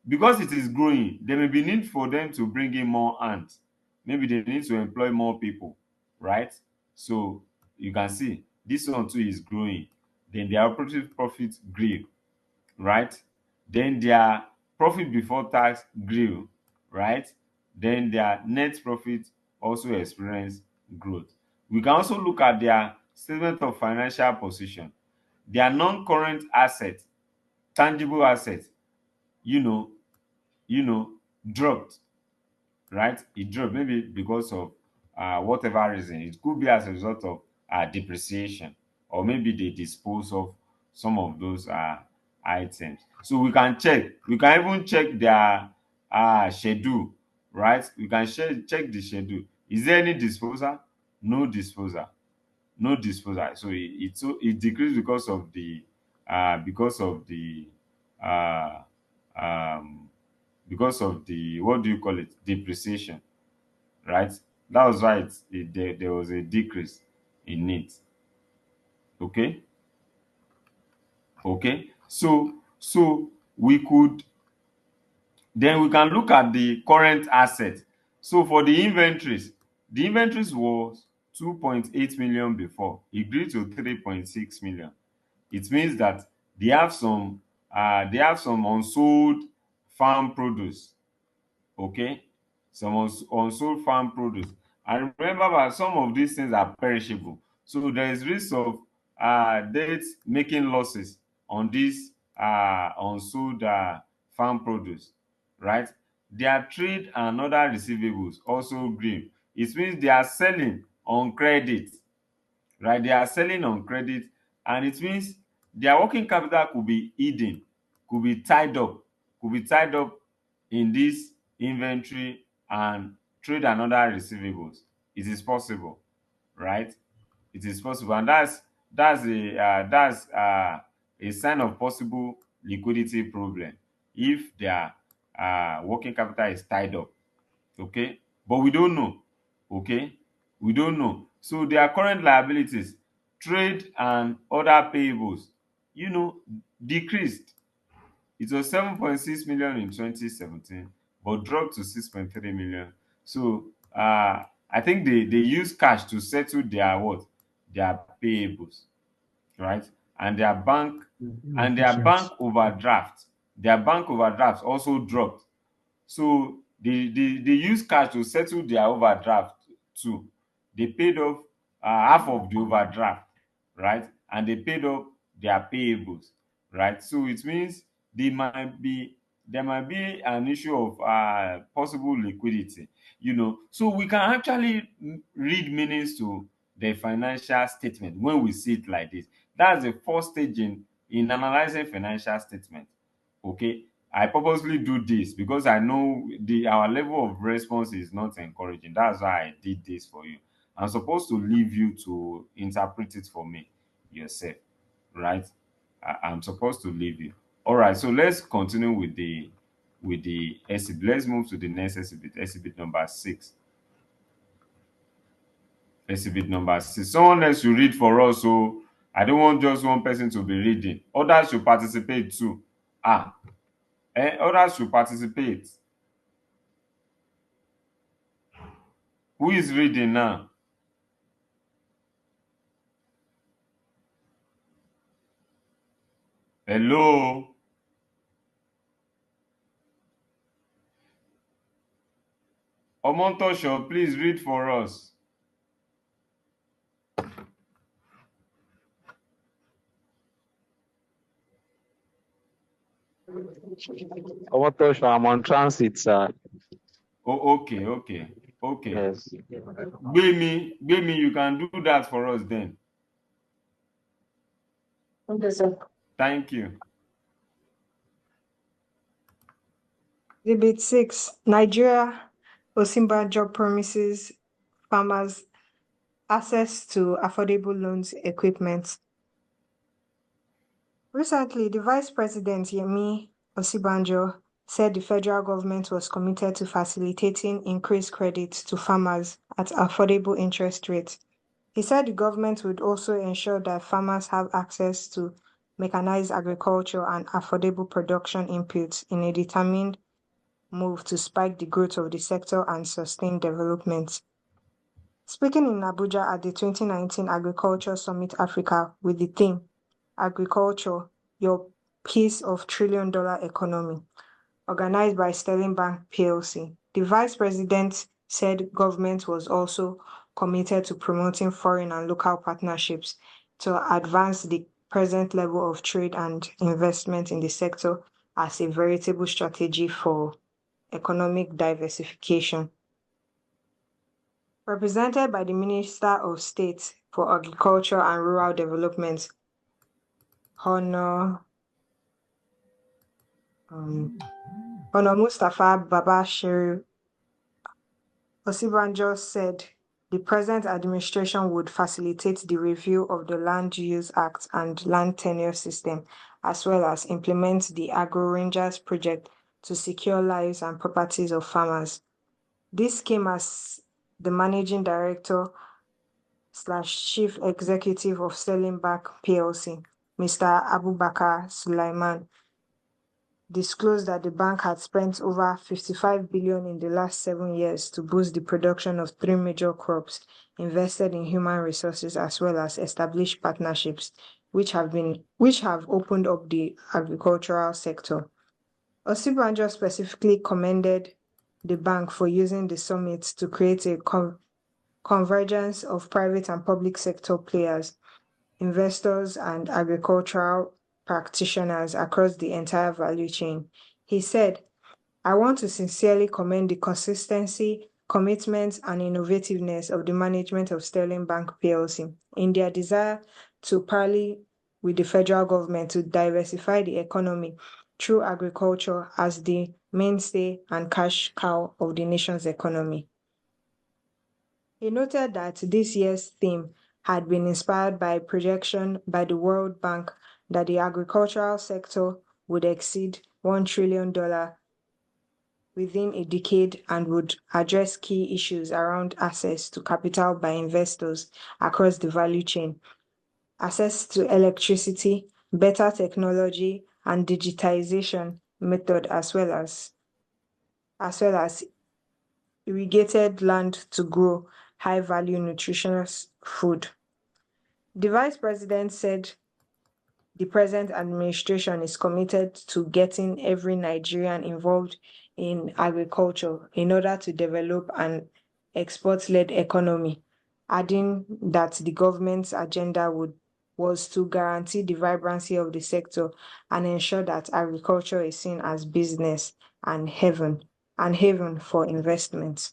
Because it is growing, there may be need for them to bring in more hands. Maybe they need to employ more people, right? So you can see this one too is growing. Then their operating profit grew, right? Then their profit before tax grew, right? Then their net profit also experienced growth. We can also look at their statement of financial position. Their non-current assets, tangible assets, you know, dropped, right? It dropped maybe because of whatever reason. It could be as a result of depreciation, or maybe they dispose of some of those items. So we can check. We can even check their schedule, right? We can check the schedule. Is there any disposal? No disposal. No disposal. So it decreased uh, um, because of the, what do you call it, depreciation, right? That was why there was a decrease in it. Okay. Okay. So we can look at the current asset. So for the inventories was 2.8 million before. It grew to 3.6 million. It means that they have some unsold farm produce. Okay. Some unsold farm produce. And remember that some of these things are perishable, so there is risk of debts making losses on this unsold farm produce, right? Their trade and other receivables also grew. It means they are selling on credit, right? They are selling on credit, and it means their working capital could be hidden, could be tied up in this inventory and trade and other receivables. It is possible, right? It is possible, and that's a sign of possible liquidity problem if their working capital is tied up. Okay, but we don't know. Okay, we don't know. So their current liabilities, trade and other payables, you know, decreased. It was 7.6 million in 2017, but dropped to 6.3 million. So I think they use cash to settle their what? Their payables, right? And their bank overdraft, their bank overdraft also dropped. So they use cash to settle their overdraft too. They paid off half of the overdraft, right? And they paid off their payables, right? So it means they might be there might be an issue of possible liquidity, you know. So we can actually read meanings to the financial statement when we see it like this. That's the first stage in analyzing financial statement. Okay, I purposely do this because I know our level of response is not encouraging. That's why I did this for you. I'm supposed to leave you to interpret it for me yourself, right? I'm supposed to leave you. All right, so let's continue with the exhibit. Let's move to the next exhibit, exhibit number 6. Exhibit number 6. Someone else should read for us, so I don't want just one person to be reading. Others should participate too. Others should participate. Who is reading now? Hello? Omontosho, please read for us. Omotosho, I'm on transit, sir. Oh, okay. Yes. Gbemi, you can do that for us then. Okay, sir. Thank you. Exhibit 6. Nigeria Osinbajo promises farmers access to affordable loans equipment. Recently, the Vice President Yemi Osinbajo said the federal government was committed to facilitating increased credit to farmers at affordable interest rates. He said the government would also ensure that farmers have access to mechanized agriculture and affordable production inputs in a determined move to spike the growth of the sector and sustain development. Speaking in Abuja at the 2019 Agriculture Summit Africa with the theme Agriculture, Your Piece of Trillion-Dollar Economy, organized by Sterling Bank PLC, the Vice President said government was also committed to promoting foreign and local partnerships to advance the present level of trade and investment in the sector as a veritable strategy for economic diversification. Represented by the Minister of State for Agriculture and Rural Development, Honor Mustafa Babashiru, Osinbajo said the present administration would facilitate the review of the Land Use Act and land tenure system, as well as implement the Agro Rangers project to secure lives and properties of farmers. This came as the managing director / chief executive of Sterling Bank PLC, Mr. Abubakar Sulaiman, disclosed that the bank had spent over 55 billion in the last 7 years to boost the production of 3 major crops, invested in human resources, as well as established partnerships which have opened up the agricultural sector. Osinbajo specifically commended the bank for using the summit to create a convergence of private and public sector players investors, and agricultural practitioners across the entire value chain. He said, I want to sincerely commend the consistency, commitment, and innovativeness of the management of Sterling Bank PLC in their desire to parley with the federal government to diversify the economy through agriculture as the mainstay and cash cow of the nation's economy. He noted that this year's theme had been inspired by a projection by the World Bank that the agricultural sector would exceed $1 trillion within a decade and would address key issues around access to capital by investors across the value chain, access to electricity, better technology and digitization method, as well as irrigated land to grow high-value nutritious food. The vice president said the present administration is committed to getting every Nigerian involved in agriculture in order to develop an export-led economy, adding that the government's agenda was to guarantee the vibrancy of the sector and ensure that agriculture is seen as business and haven for investment.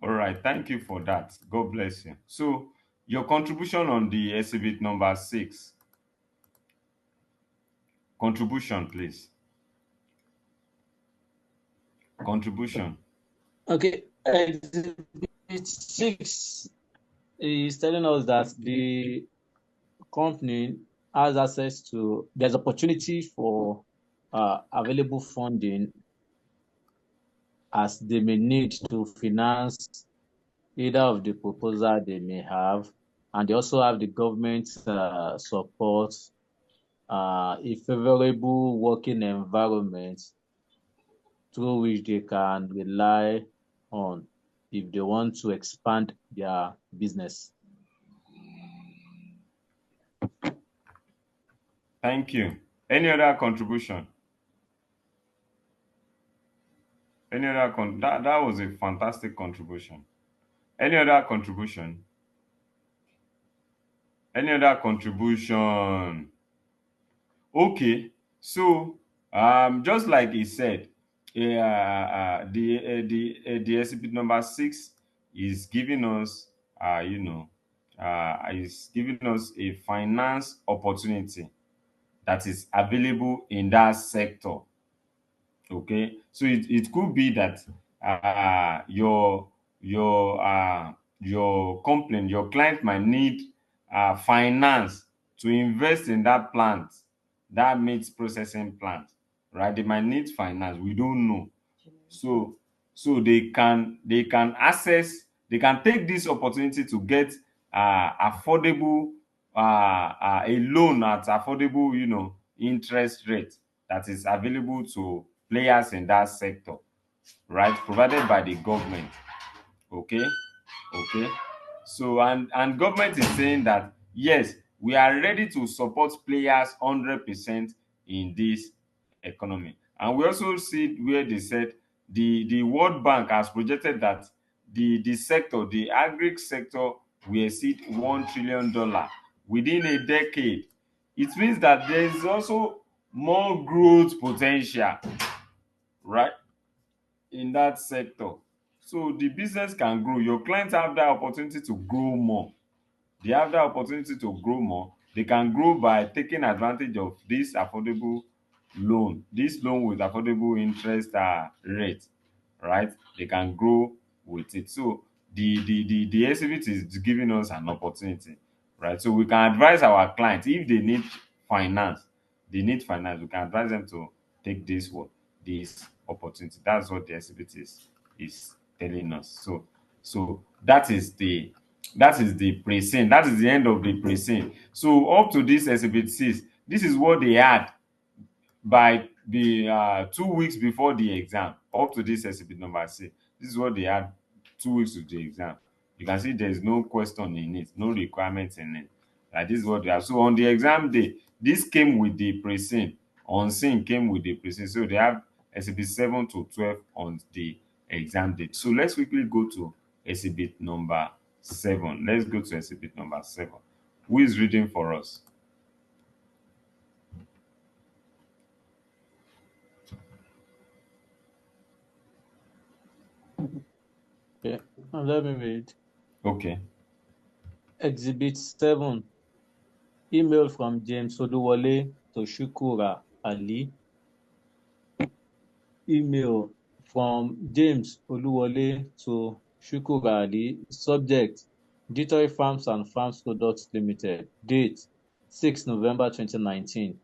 All right, thank you for that. God bless you. So, your contribution on the exhibit number 6. Contribution, please. Contribution. Okay, Exhibit 6 is telling us that the company has access to, there's opportunity for available funding as they may need to finance either of the proposal they may have, and they also have the government support, a favorable working environment through which they can rely on if they want to expand their business. Thank you. Any other contribution? Any other that was a fantastic contribution. Any other contribution? Any other contribution? Okay. So, just like he said, the exhibit number 6 is giving us, is giving us a finance opportunity that is available in that sector. Okay, so it could be that your company, your client might need finance to invest in that plant, that meat processing plant, right? They might need finance. We don't know. So they can take this opportunity to get affordable a loan at affordable, interest rate that is available to players in that sector, right? Provided by the government. Okay. Okay. So and government is saying that yes, we are ready to support players 100% in this economy. And we also see where they said the World Bank has projected that the sector, the agri sector, will exceed $1 trillion within a decade. It means that there is also more growth potential, right, in that sector. So the business can grow. Your clients have that opportunity to grow more. They have the opportunity to grow more. They can grow by taking advantage of this affordable loan, this loan with affordable interest rate, right? They can grow with it. So the exhibit is giving us an opportunity, right? So we can advise our clients if they need finance, we can advise them to take this opportunity. That's what the exhibit is telling us. So that is the pre-scene. That is the end of the pre-scene. So up to this exhibit 6, this is what they had by the 2 weeks before the exam. Up to this exhibit number 6, this is what they had 2 weeks to the exam. You can see there is no question in it, no requirements in it. Like this is what they have. So on the exam day, this came with the pre-scene. On scene came with the pre-scene. So they have exhibit 7 to 12 on the exam date. So let's quickly go to exhibit number 7. Let's go to exhibit number 7. Who is reading for us? Okay, and let me read. Okay. Exhibit 7. Email from James Oluwole to Shukura Ali. Email from James Oluwole to Shukura Ali. Subject: Ditoy Farms and Farms Products Limited. Date: 6 November 2019.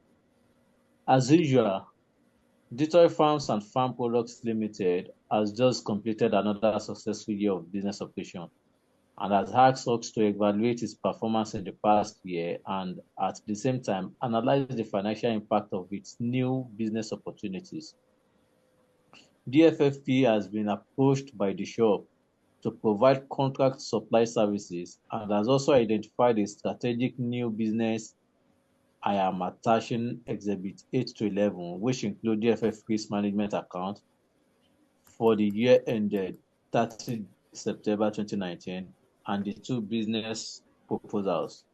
As usual, Ditoy Farms and Farm Products Limited has just completed another successful year of business operation and has asked us to evaluate its performance in the past year and at the same time analyze the financial impact of its new business opportunities. DFFP has been approached by the shop to provide contract supply services and has also identified a strategic new business. I am attaching Exhibit 8 to 11, which include DFFP's management account for the year ended 30 September 2019 and the two business proposals.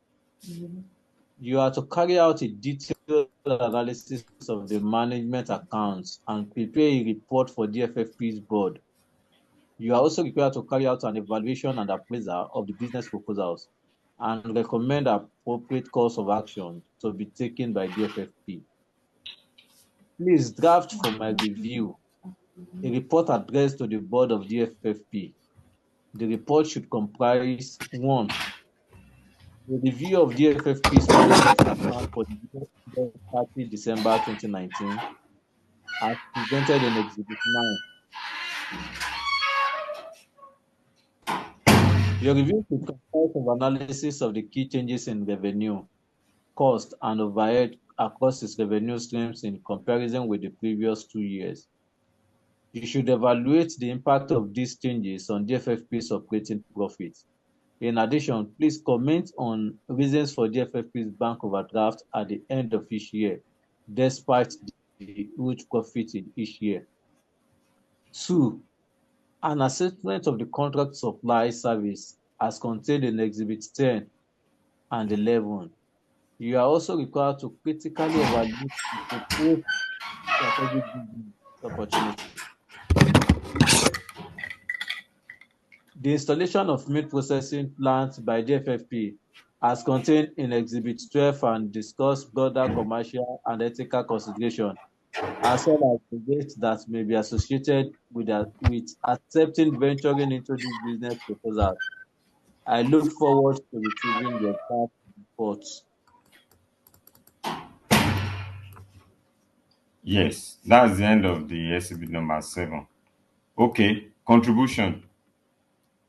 You are to carry out a detailed analysis of the management accounts and prepare a report for DFFP's board. You are also required to carry out an evaluation and appraisal of the business proposals and recommend appropriate course of action to be taken by DFFP. Please draft for my review a report addressed to the board of DFFP. The report should comprise 1. A review of DFFP's management account for the year ended 30 December 2019 as presented in Exhibit 9. Your review should comprise of analysis of the key changes in revenue, cost, and overhead across its revenue streams in comparison with the previous 2 years. You should evaluate the impact of these changes on DFFP's operating profit. In addition, please comment on reasons for DFFP's bank overdraft at the end of each year, despite the huge profit in each year. 2. An assessment of the contract supply service as contained in Exhibit 10 and 11. You are also required to critically evaluate the proposed strategic business opportunity. The installation of meat processing plants by DFFP as contained in Exhibit 12 and discuss broader commercial and ethical consideration, as well as the risks that may be associated with accepting venturing into this business proposal. I look forward to receiving your draft reports. Yes, that's the end of the exhibit number 7. Okay, contribution.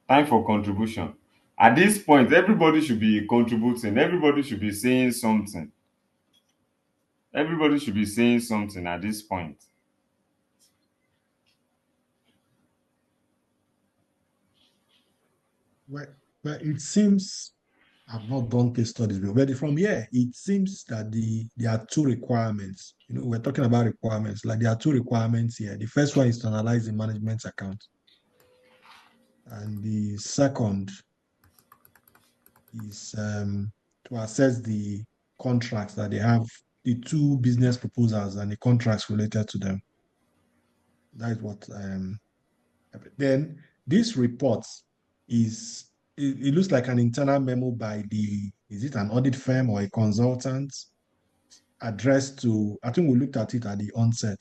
Time for contribution. At this point, everybody should be contributing. Everybody should be saying something. Everybody should be saying something at this point. Well, it seems I've not done case studies before, but from here, it seems that there are two requirements. We're talking about requirements. Like there are two requirements here. The first one is to analyze the management account, and the second is to assess the contracts that they have, the two business proposals and the contracts related to them. That is what. Then this report is. It looks like an internal memo by is it an audit firm or a consultant addressed to, I think we looked at it at the onset,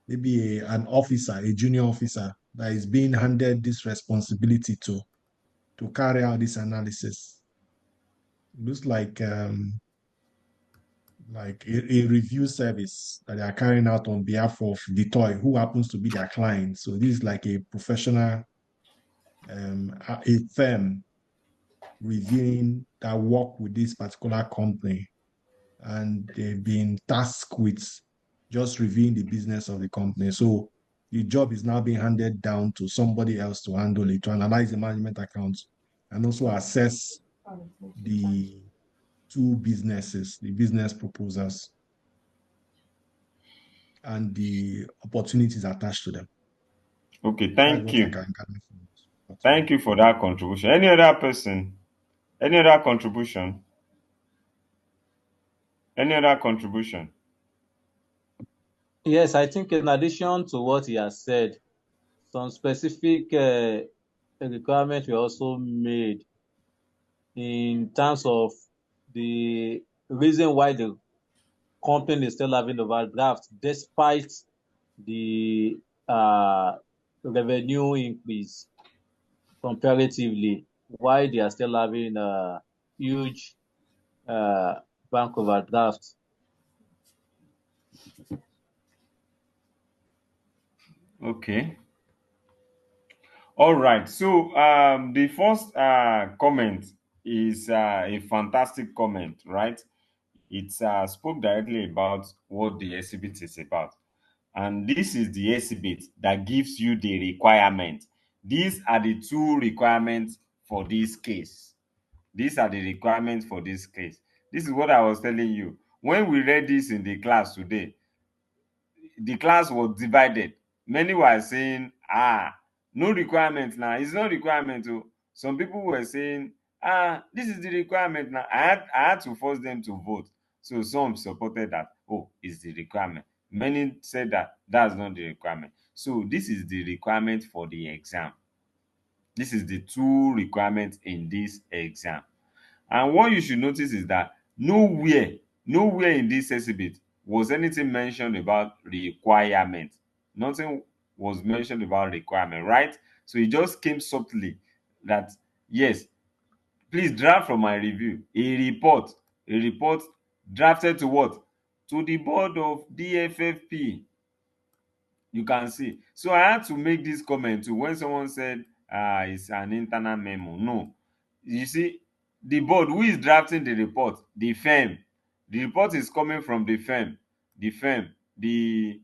maybe an officer, a junior officer that is being handed this responsibility to carry out this analysis. It looks like a review service that they are carrying out on behalf of Detoy, who happens to be their client. So this is like a professional, a firm reviewing that work with this particular company, and they've been tasked with just reviewing the business of the company. So the job is now being handed down to somebody else to handle it, to analyze the management accounts and also assess the two businesses, the business proposals, and the opportunities attached to them. Okay, That's thank what I you. can gather from this. Thank you for that contribution. Any other person? Any other contribution? Any other contribution? Yes, I think in addition to what he has said, some specific requirements were also made in terms of the reason why the company is still having overdraft despite the uh, revenue increase comparatively, why they are still having a huge uh, bank overdraft. Okay. All right. So the first comment is a fantastic comment, right? It spoke directly about what the exhibit is about. And this is the exhibit that gives you the requirement. These are the two requirements for this case. These are the requirements for this case. This is what I was telling you. When we read this in the class today, the class was divided. Many were saying, no requirement now. It's not requirement. Oh. Some people were saying, this is the requirement now. I had to force them to vote. So some supported that, oh, it's the requirement. Many said that that's not the requirement. So this is the requirement for the exam. This is the two requirements in this exam. And what you should notice is that nowhere in this exhibit was anything mentioned about requirement. Nothing was mentioned about requirement, right? So it just came subtly that, yes, please draft from my review a report drafted to what? To the board of DFFP. You can see. So I had to make this comment too when someone said it's an internal memo. No. You see, the board who is drafting the report, the firm. The report is coming from the firm. The firm, the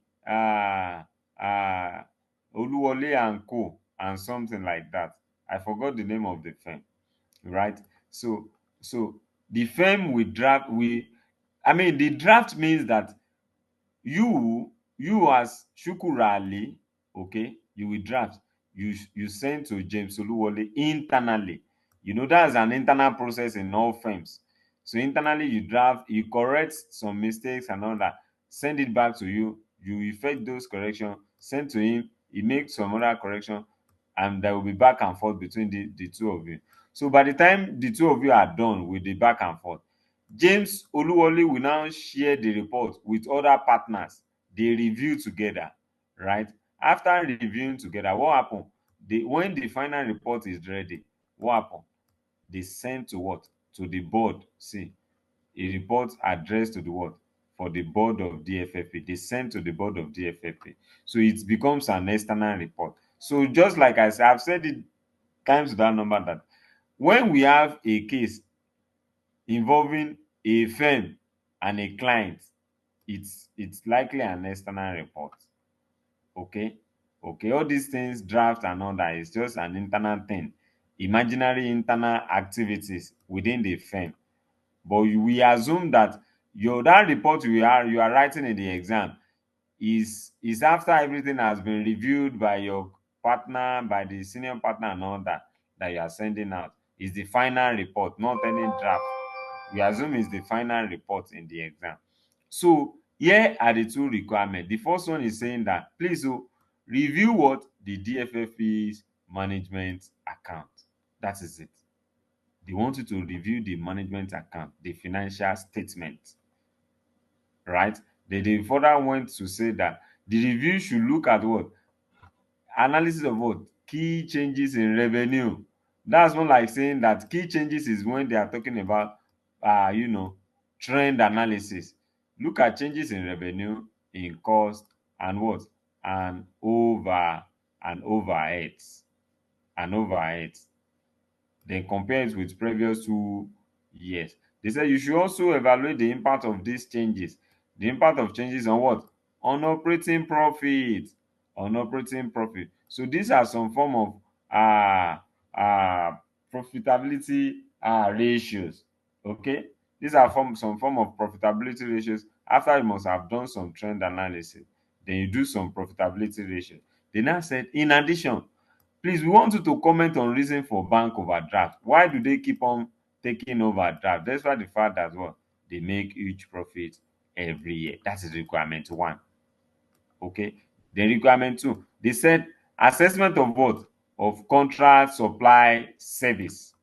Oluwole and Co. and something like that. I forgot the name of the firm, right? So the firm will draft. The draft means that you as Shukura Ali, okay, you will draft. You send to James Oluwole internally. You know that's an internal process in all firms. So internally you draft, you correct some mistakes and all that, send it back to you. You effect those corrections, send to him. He makes some other correction, and there will be back and forth between the two of you. So by the time the two of you are done with the back and forth, James Oluwole will now share the report with other partners. They review together, right? After reviewing together, what happen? When the final report is ready, what happen? They send to what? To the board. See, a report addressed to the what? For the board of DFFP. They send to the board of DFFP. So it becomes an external report. So just like I said, I've said it times to that number that when we have a case involving a firm and a client, it's likely an external report. Okay, all these things, draft and all that, is just an internal thing, imaginary internal activities within the firm. But we assume that that report you are writing in the exam is after everything has been reviewed by your partner, by the senior partner and all that you are sending out. Is the final report, not any draft. We assume it's the final report in the exam. So here are the two requirements. The first one is saying that please review what? The DFFP's management account. That is it. They want you to review the management account, the financial statement, right? They further went to say that the review should look at what? Analysis of what? Key changes in revenue. That's not like saying that key changes is when they are talking about trend analysis. Look at changes in revenue, in cost, and what? And overheads. And overheads. Then compare it with previous 2 years. They said you should also evaluate the impact of these changes. The impact of changes on what? On operating profit. On operating profit. So these are some form of uh, uh, profitability ratios. Okay, these are some form of profitability ratios. After you must have done some trend analysis, then you do some profitability ratios. They now said, in addition, Please, we want you to comment on reason for bank overdraft. Why do they keep on taking overdraft? Despite the fact that what they make huge profit every year. That is requirement one. Okay. Then requirement two, they said assessment of what? Of contract supply service.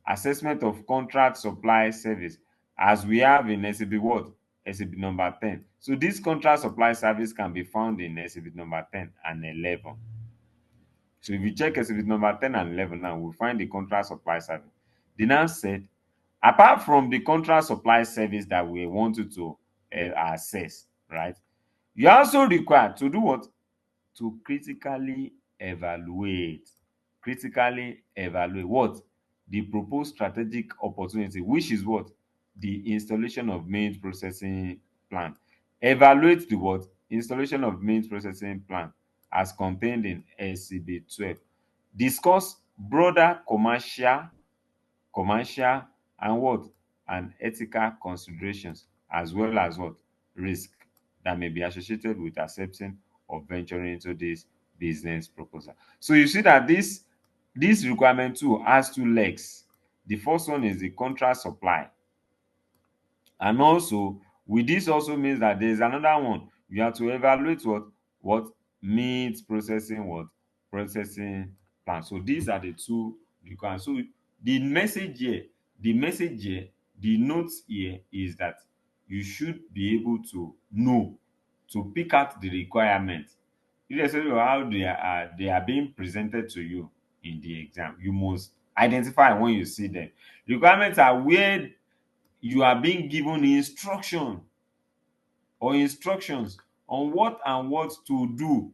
Assessment of contract supply service, as we have in SAB what? SAB number 10. So this contract supply service can be found in SAB number 10 and 11. So if you check SAB number 10 and 11 now, we'll find the contract supply service. They now said, apart from the contract supply service that we want you to assess, right? You are also required to do what? To critically evaluate what? The proposed strategic opportunity, which is what? The installation of main processing plant. Evaluate the what? Installation of main processing plant as contained in SCB 12. Discuss broader commercial and what? And ethical considerations, as well as what? Risk that may be associated with accepting or venturing into this business proposal. So you see that this requirement too has two legs. The first one is the contract supply, and also with this also means that there is another one. You have to evaluate what meat processing, what processing plant. So these are the two requirements. So the message here, the notes here is that you should be able to know, to pick out the requirement irrespective of how they are being presented to you in the exam. You must identify when you see them. Requirements are where you are being given instructions on what and what to do,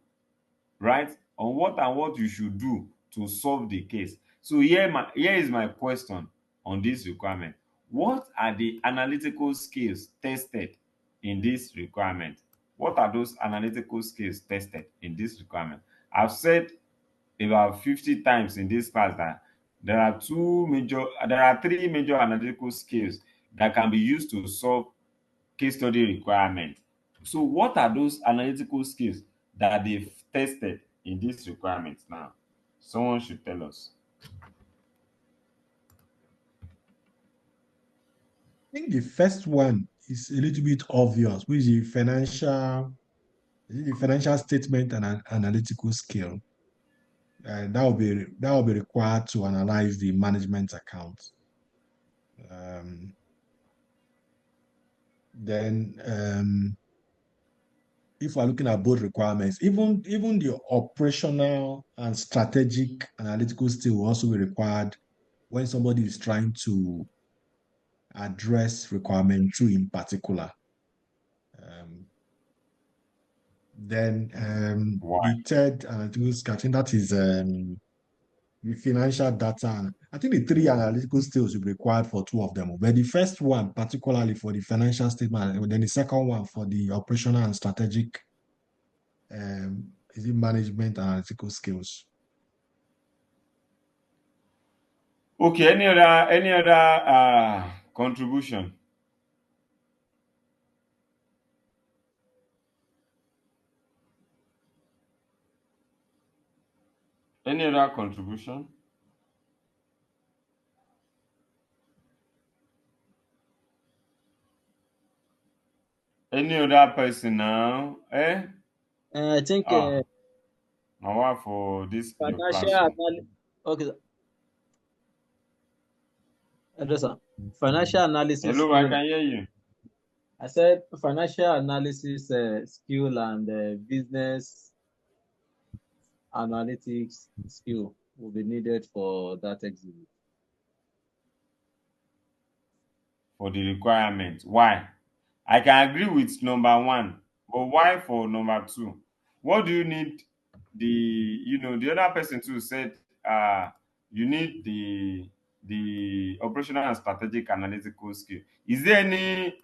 right? On what and what you should do to solve the case. So here is my question on this requirement. What are the analytical skills tested in this requirement? What are those analytical skills tested in this requirement? I've said about 50 times in this class that there are three major analytical skills that can be used to solve case study requirement. So what are those analytical skills that they've tested in this requirement now? Someone should tell us. I think the first one is a little bit obvious, which is the financial statement and an analytical skill. That will be required to analyze the management accounts. Then, if we're looking at both requirements, even the operational and strategic analytical skill will also be required when somebody is trying to address requirement two in particular. Then the third analytical skill, I think that is the financial data. I think the three analytical skills will be required for two of them. But the first one, particularly for the financial statement, and then the second one for the operational and strategic is it management and analytical skills. Okay, any other contribution? Any other contribution? Any other person now? I think Now for this your financial class. okay, sir. Financial analysis Hello, I skill. can hear you. I said financial analysis skill and business analytics skill will be needed for that exhibit. For the requirement. Why? I can agree with number one, but why for number two? What do you need? The other person too said you need the operational and strategic analytical skill. Is there any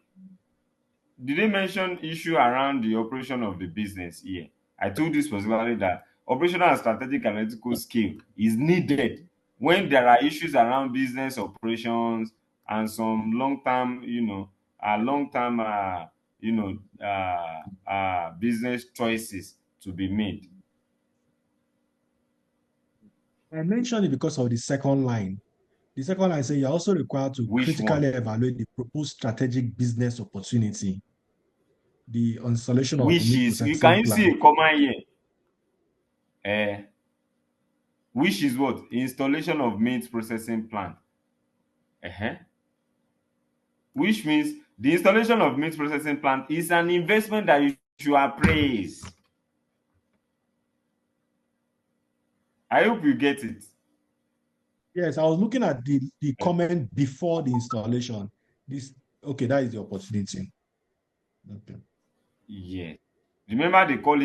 did they mention issue around the operation of the business here? I told you specifically that operational and strategic analytical skill is needed when there are issues around business operations and some long-term, business choices to be made. I mentioned it because of the second line. The second line says you're also required to Which critically one? evaluate the proposed strategic business opportunity, the installation of Which meat is, you can processing you see plant. a comma here? Which is what? Installation of meat processing plant. Uh-huh. Which means the installation of meat processing plant is an investment that you should appraise. I hope you get it. Yes, I was looking at the comment before the installation. This okay, that is the opportunity. Okay. Yes. Remember they call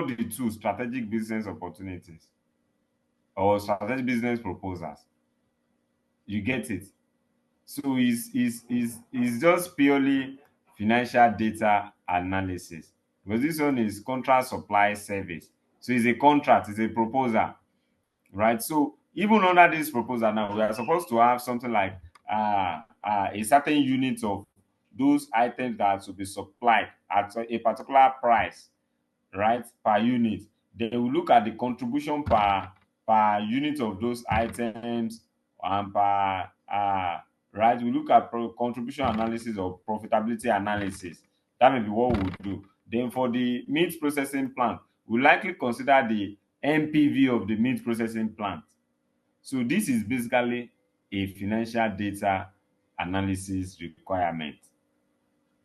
the two strategic business opportunities or strategic business proposals. You get it? So it's just purely financial data analysis. Because this one is contract supply service. So it's a contract, it's a proposal, right? So even under this proposal now, we are supposed to have something like a certain unit of those items that will be supplied at a particular price, right, per unit. They will look at the contribution per unit of those items and per right. We look at contribution analysis or profitability analysis. That may be what we will do. Then for the meat processing plant, we likely consider the NPV of the meat processing plant. So this is basically a financial data analysis requirement,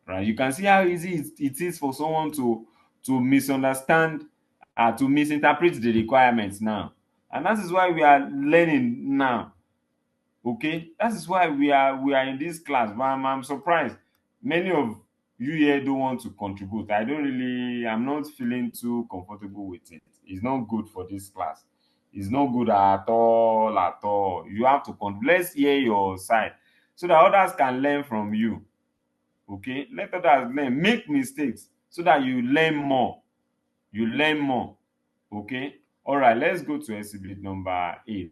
right? You can see how easy it is for someone to misunderstand, to misinterpret the requirements now, and that is why we are learning now. Okay, that is why we are in this class. But I'm surprised many of you here don't want to contribute. I'm not feeling too comfortable with it. It's not good for this class. It's not good at all, at all. You have to let's hear your side so that others can learn from you. Okay, let others learn, make mistakes so that you learn more. You learn more. Okay, all right, let's go to exhibit number 8.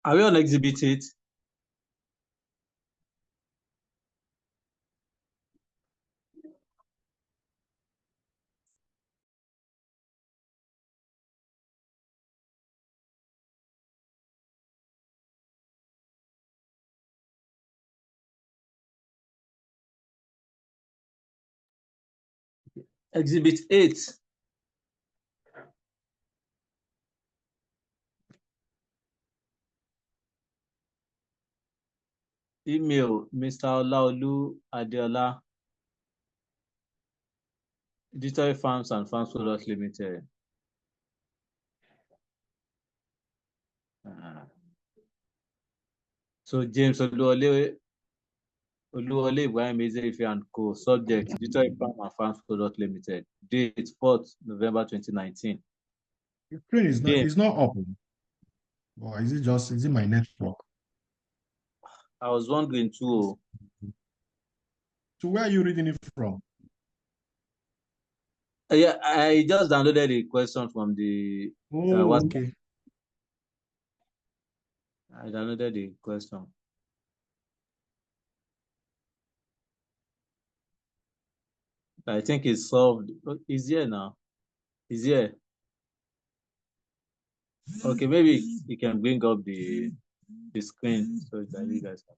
Are we on exhibit 8? Exhibit 8. Email Mr. Olaolu Adeola, Digital Farms and Farms Products Limited. So James Oluwole Ibrahim Ezefe and Co. Subject Digital Farm and Farms Products Limited. Date 4th November 2019. The screen is not James, it's not open. Or is it my network? I was wondering too. So where are you reading it from? Yeah, I just downloaded the question from the WhatsApp. Okay. I downloaded the question. I think it's solved. It's here now. It's here. Okay, maybe you can bring up the screen so that you guys can.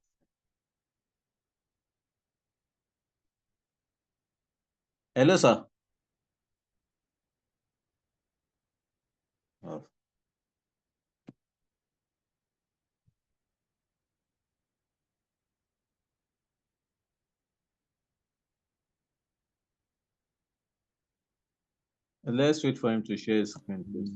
Hello, sir. Oh. Let's wait for him to share his screen, please.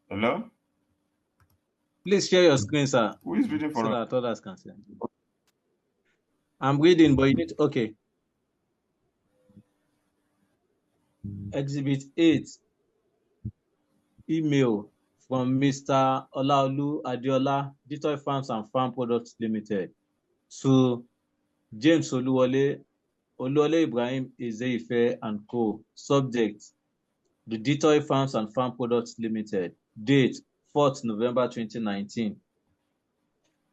Hello? Please share your screen, sir, Who is reading so for us? that others can see. I'm reading, but you need to, okay. Exhibit 8, email from Mr. Olaolu Adeola, Detoy Farms and Farm Products Limited, to James Oluwole Ibrahim Ezeife and Co. Subject: The Detoy Farms and Farm Products Limited. Date: 4th November 2019.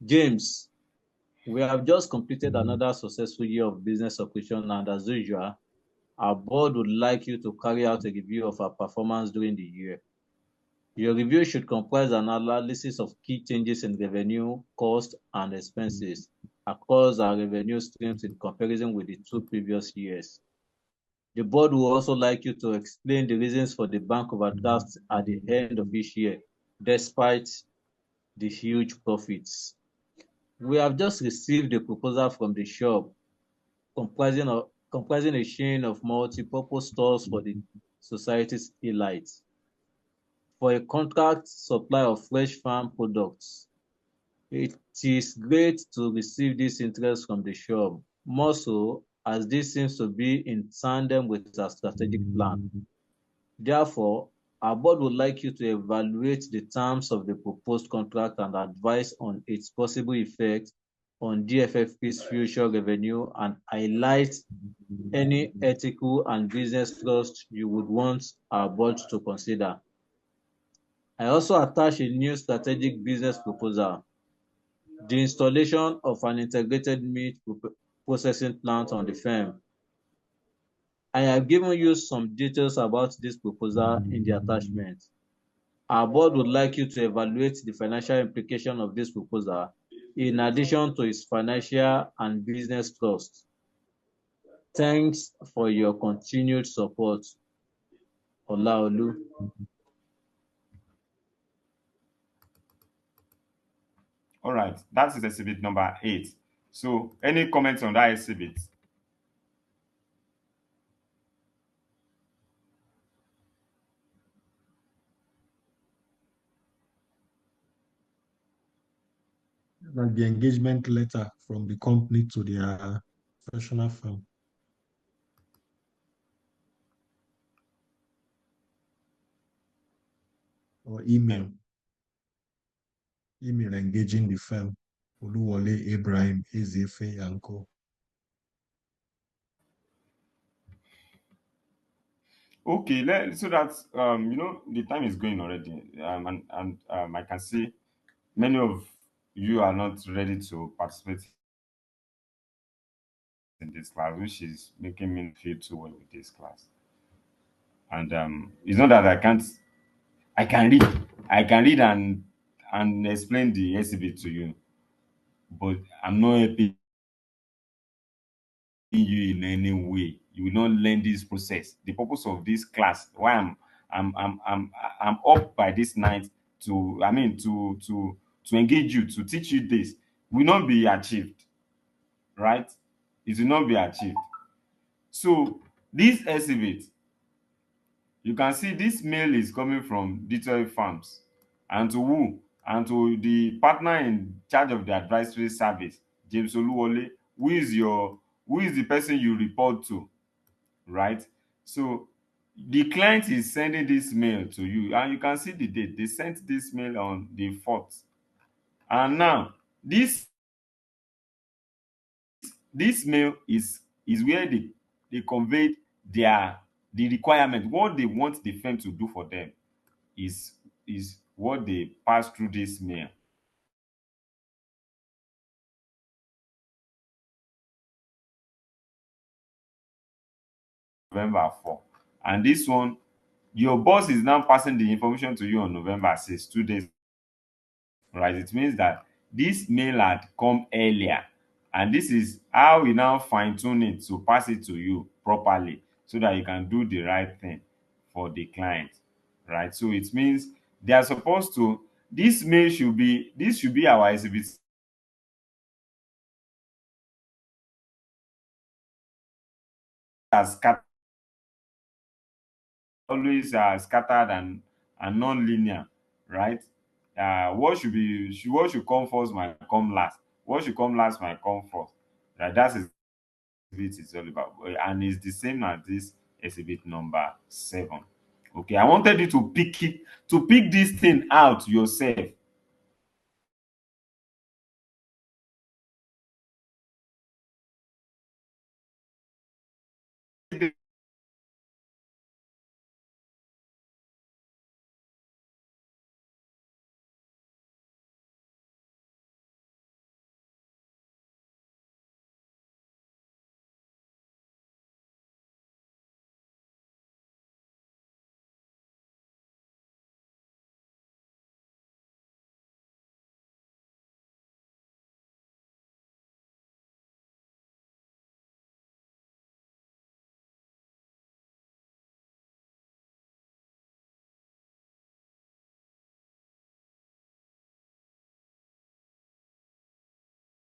James, we have just completed another successful year of business operation, and as usual, our board would like you to carry out a review of our performance during the year. Your review should comprise an analysis of key changes in revenue, cost, and expenses across our revenue streams in comparison with the 2 previous years. The board will also like you to explain the reasons for the bank overdraft at the end of each year, despite the huge profits. We have just received a proposal from the shop comprising a chain of multi-purpose stores for the society's elite for a contract supply of fresh farm products. It is great to receive this interest from the shop, more so as this seems to be in tandem with our strategic plan. Therefore, our board would like you to evaluate the terms of the proposed contract and advise on its possible effect on DFFP's future revenue and highlight any ethical and business trust you would want our board to consider. I also attach a new strategic business proposal: the installation of an integrated meat processing plant on the farm. I have given you some details about this proposal in the attachment. Our board would like you to evaluate the financial implication of this proposal in addition to its financial and business costs. Thanks for your continued support. Olaolu. All right, that is exhibit number 8. So, any comments on that exhibit? Like the engagement letter from the company to their professional firm. Or email. Email engaging the firm. Oluwole Ibrahim Ezeife and Co. Okay, so that the time is going already, and I can see many of you are not ready to participate in this class, which is making me feel too well with this class. And it's not that I can read and explain the exhibit to you, but I'm not helping you in any way. You will not learn this process. The purpose of this class, why I'm up by this night to, to engage you, to teach you this, will not be achieved, right? It will not be achieved. So this exhibit, you can see this mail is coming from Detroit Farms, and to who? And to the partner in charge of the advisory service, James Oluwole, who is the person you report to, right? So the client is sending this mail to you, and you can see the date. They sent this mail on the 4th. And now this mail is where they conveyed the requirement. What they want the firm to do for them is what they pass through this mail. November 4. And this one, your boss is now passing the information to you on November 6, 2 days. Right? It means that this mail had come earlier. And this is how we now fine-tune it to pass it to you properly so that you can do the right thing for the client. Right? So it means they are supposed to, this should be our exhibit as always scattered and non-linear, right? What should come first might come last. What should come last might come first. Right? That's what it is all about. And it's the same as this exhibit number 7. Okay, I wanted you to pick this thing out yourself.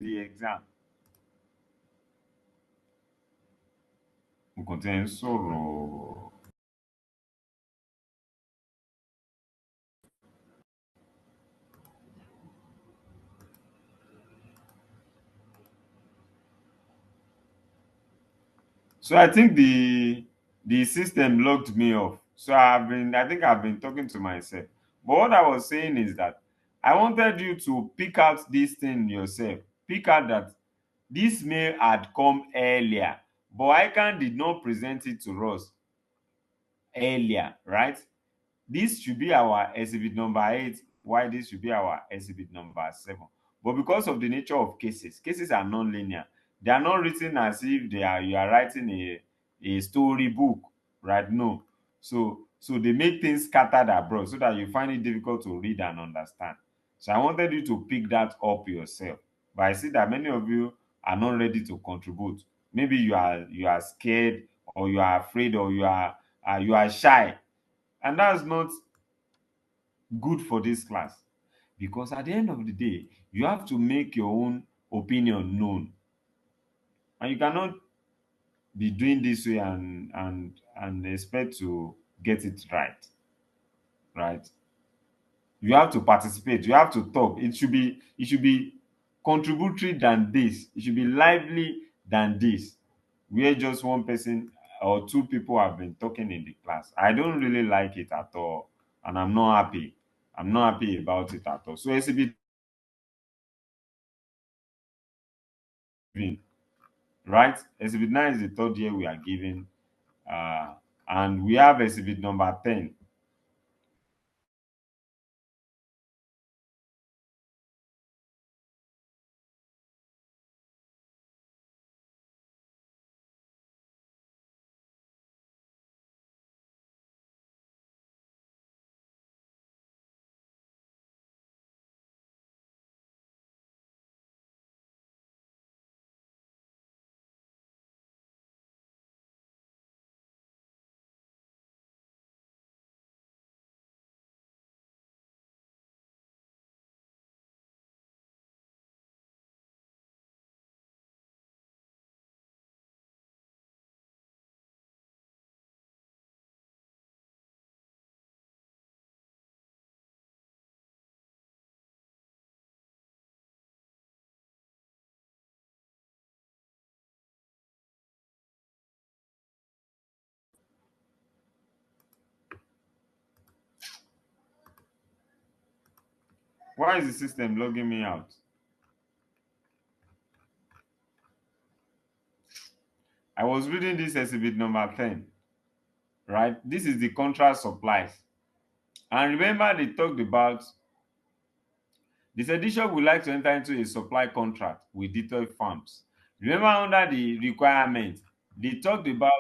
The exam. Mo kàn tí ẹ ń sọ̀rọ̀. So I think the system locked me off. So I think I've been talking to myself. But what I was saying is that I wanted you to pick out this thing yourself. Pick out that this mail had come earlier, but ICANN did not present it to us earlier, right? This should be our exhibit number 8, why this should be our exhibit number 7. But because of the nature of cases are non-linear. They are not written as if you are writing a story book, right? No. So they make things scattered abroad so that you find it difficult to read and understand. So I wanted you to pick that up yourself. But I see that many of you are not ready to contribute. Maybe you are scared, or you are afraid, or you are shy, and that's not good for this class, because at the end of the day you have to make your own opinion known, and you cannot be doing this way and expect to get it right. You have to participate, you have to talk. It should be contributory than this. It should be lively than this, where just one person or two people have been talking in the class. I don't really like it at all, and I'm not happy about it at all. So exhibit, right, exhibit 9 is the third year we are giving, uh and we have exhibit number 10. Why is the system logging me out? I was reading this exhibit number 10, right? This is the contract supplies, and remember they talked about this edition would like to enter into a supply contract with detailed farms. Remember, under the requirement, they talked about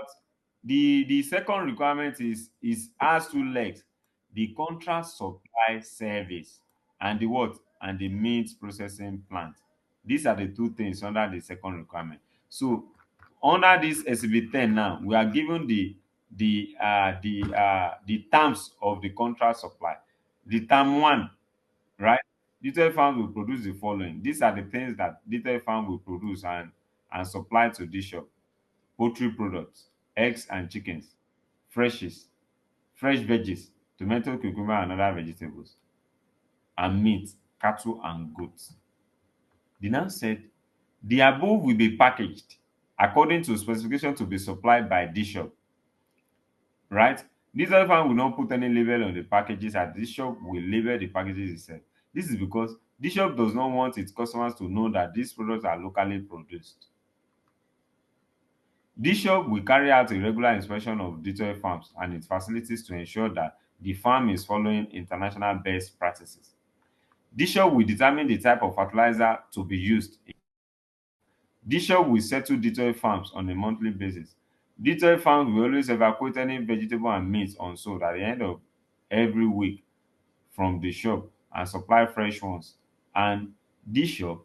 the second requirement is has two legs: the contract supply service and the what? And the meat processing plant. These are the two things under the second requirement. So under this exhibit 10 now, we are given the terms of the contract supply. The term 1, right? Detailed farms will produce the following. These are the things that detailed farm will produce and supply to this shop: poultry products, eggs and chickens, freshes, fresh veggies, tomato, cucumber and other vegetables, and meat, cattle and goats. They now said the above will be packaged according to specification to be supplied by this shop right? This other farm will not put any label on the packages, and this shop will label the packages itself. This is because this shop does not want its customers to know that these products are locally produced. This shop will carry out a regular inspection of detailed farms and its facilities to ensure that the farm is following international best practices. This shop will determine the type of fertilizer to be used. This shop will settle detailed farms on a monthly basis. Detailed farms will always evacuate any vegetable and meat unsold at the end of every week from the shop and supply fresh ones. And this shop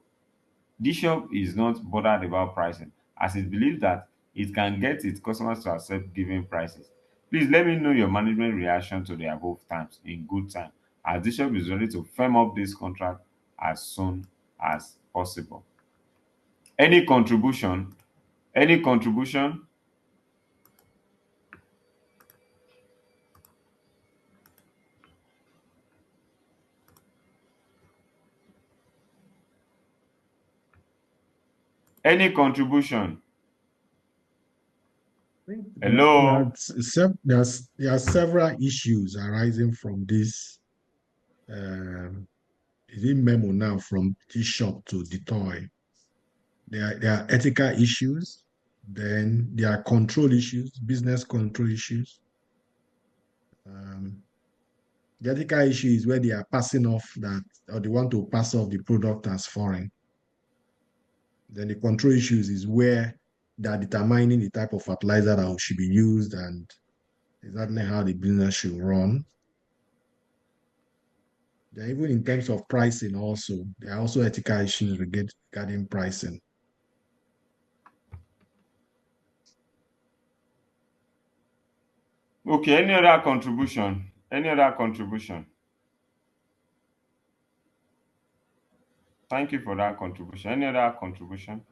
this shop is not bothered about pricing, as it believes that it can get its customers to accept given prices. Please let me know your management reaction to the above terms in good time, as this shop is ready to firm up this contract as soon as possible. Any contribution? Any contribution? Any contribution? Hello? There are several issues arising from this. Is it memo now from this shop to the toy? There are ethical issues, then there are control issues, business control issues. The ethical issue is where they are passing off that, or they want to pass off the product as foreign. Then the control issues is where they are determining the type of fertilizer that should be used and exactly how the business should run. Then even in terms of pricing also, there are also ethical issues regarding pricing. Okay, any other contribution? Any other contribution? Thank you for that contribution. Any other contribution?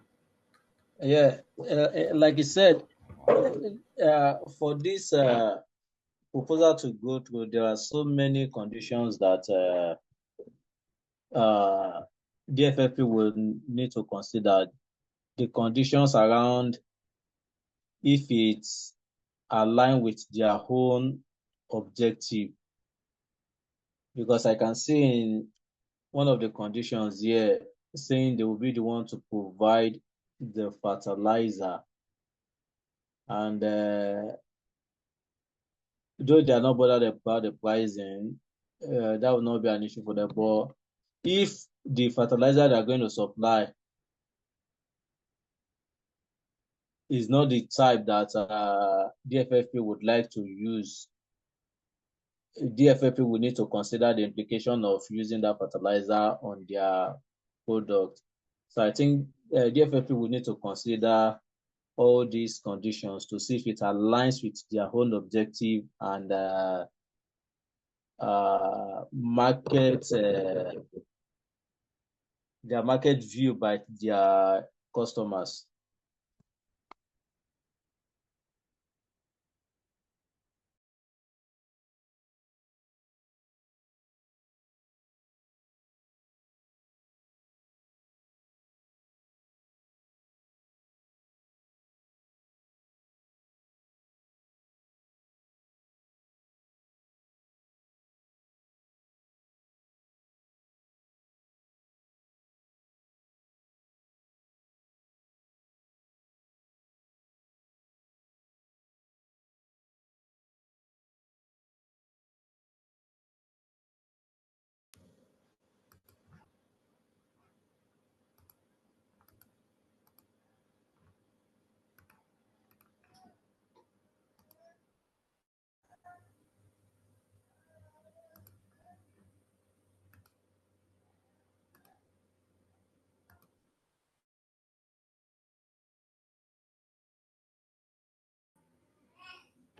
Yeah, like you said, for this proposal to go through, there are so many conditions that DFFP will need to consider. The conditions around if it's aligned with their own objective, because I can see in one of the conditions here saying they will be the one to provide the fertilizer, and though they are not bothered about the pricing, that will not be an issue for them. But if the fertilizer they are going to supply is not the type that DFFP would like to use, DFFP will need to consider the implication of using that fertilizer on their product. So I think DFFP will need to consider all these conditions to see if it aligns with their own objective and market their market view by their customers.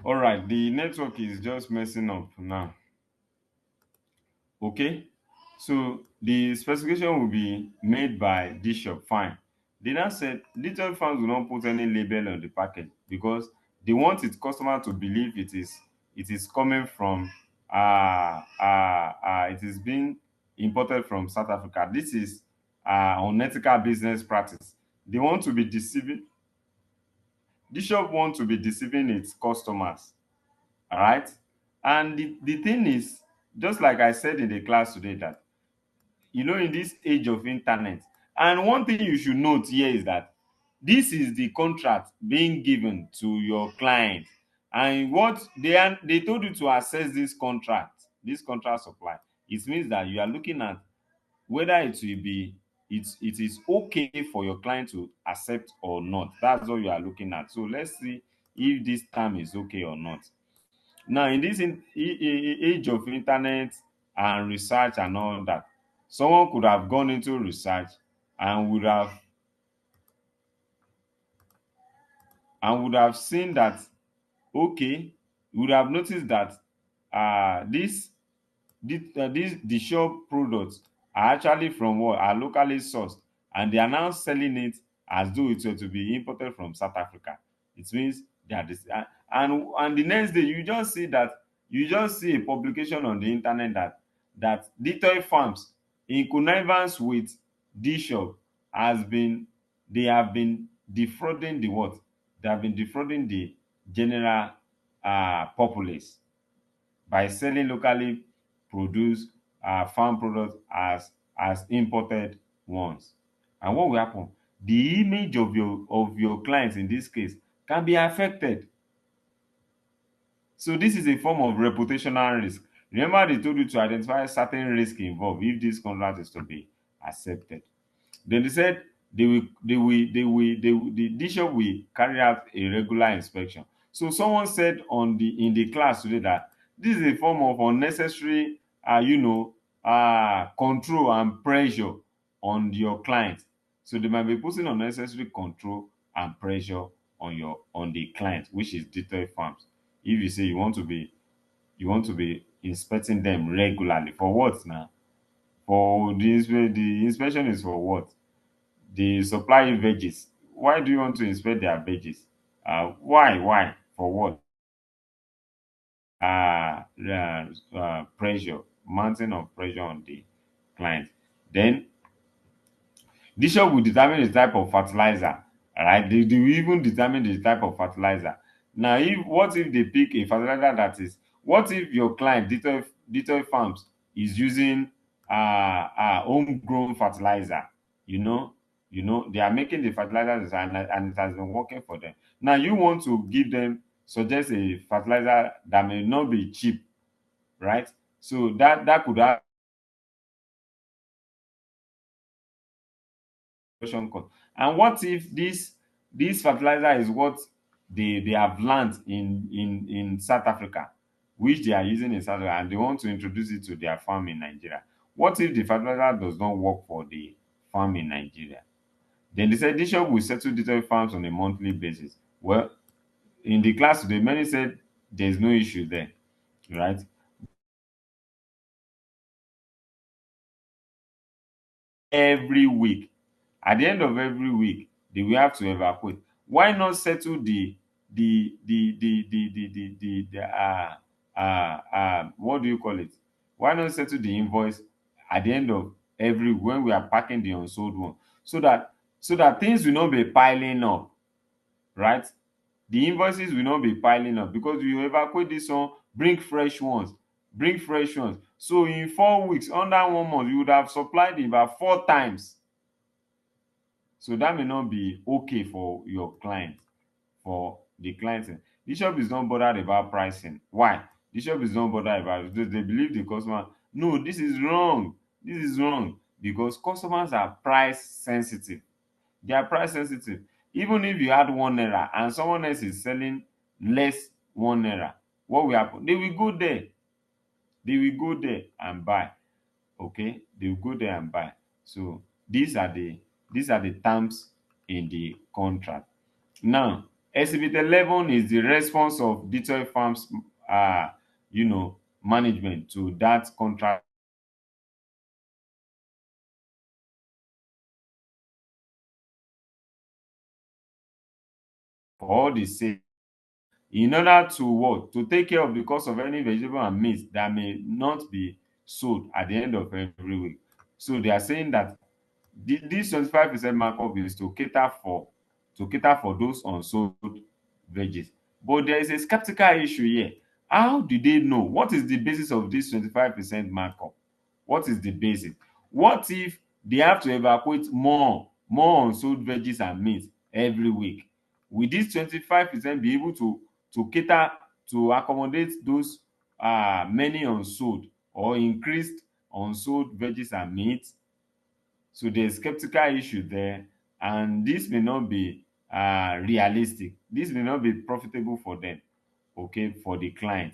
All right, the network is just messing up now. Okay, so the specification will be made by this shop. Fine. They now said detailed farms will not put any label on the package because they want its customer to believe it is coming from it is being imported from South Africa. This is unethical business practice. They want to be deceiving. This shop want to be deceiving its customers, All right. And the thing is, just like I said in the class today, that in this age of internet, and one thing you should note here is that this is the contract being given to your client, and what they told you to assess this contract supply. It means that you are looking at whether it is okay for your client to accept or not. That's what you are looking at. So let's see if this term is okay or not. Now, in this age of internet and research and all that, someone could have gone into research and would have seen that, okay, would have noticed that the shop products are actually from what are locally sourced, and they are now selling it as though it were to be imported from South Africa. It means they are this, and the next day you just see a publication on the internet that Detoy Farms, in connivance with D shop, has been they have been defrauding the what? They have been defrauding the general populace by selling locally produced farm products as imported ones. And what will happen? The image of your clients in this case can be affected. So this is a form of reputational risk. Remember, they told you to identify certain risk involved if this contract is to be accepted. Then they said the bishop will carry out a regular inspection. So someone said in the class today that this is a form of unnecessary, control and pressure on your client. So they might be putting unnecessary control and pressure on the client, which is detailed farms. If you say you want to be inspecting them regularly, for what now? For the inspection is for what? They supply you veggies. Why do you want to inspect their veggies? Why? For what? Pressure, mountain of pressure on the client. Then this shop will determine the type of fertilizer. All right, they will even determine the type of fertilizer. Now, if what if they pick a fertilizer that is, what if your client Detoy Farms is using homegrown fertilizer? They are making the fertilizers, and it has been working for them. Now you want to suggest a fertilizer that may not be cheap, right? So that could have production cost. And what if this fertilizer is what they have learned in South Africa, which they are using in South Africa, and they want to introduce it to their farm in Nigeria? What if the fertilizer does not work for the farm in Nigeria? Then they said this shop will settle detail farms on a monthly basis. Well, in the class today, many said there's no issue there, right? Every week, at the end of every week, they will have to evacuate. Why not settle what do you call it? Why not settle the invoice at the end of every when we are packing the unsold one, so that things will not be piling up, right? The invoices will not be piling up because you evacuate this one, bring fresh ones. So in 4 weeks, under 1 month, you would have supplied it about 4 times. So that may not be okay for your client, for the client. The shop is not bothered about pricing. Why? The shop is not bothered about it because they believe the customer. No, this is wrong. This is wrong because customers are price sensitive. They are price sensitive. Even if you had 1 naira and someone else is selling less 1 naira, what will happen? They will go there. They will go there and buy. Okay, they will go there and buy. So these are the terms in the contract. Now, Exhibit 11 is the response of Detroit Farms, management to that contract for all the sales, in order to what? To take care of the cost of any vegetable and meat that may not be sold at the end of every week. So they are saying that this 25% markup is to cater for those unsold veggies. But there is a skeptical issue here. How do they know? What is the basis of this 25% markup? What is the basis? What if they have to evacuate more unsold veggies and meat every week? Will this 25% be able to cater to accommodate those many unsold or increased unsold veggies and meat? So there's skeptical issue there, and this may not be realistic. This may not be profitable for them, okay, for the client.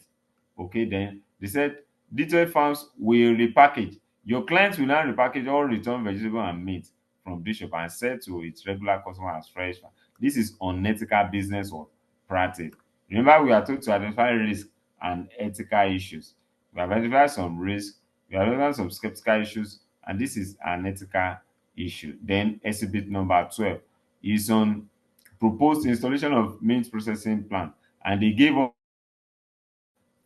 Okay, then they said detail farms will repackage. Your clients will now repackage all returned vegetable and meat from this shop and sell to its regular customer as fresh. This is unethical business or practice. Remember, we are told to identify risk and ethical issues. We have identified some risk, we have identified some skeptical issues, and this is an ethical issue. Then exhibit number 12 is on proposed installation of meat processing plant, and they gave us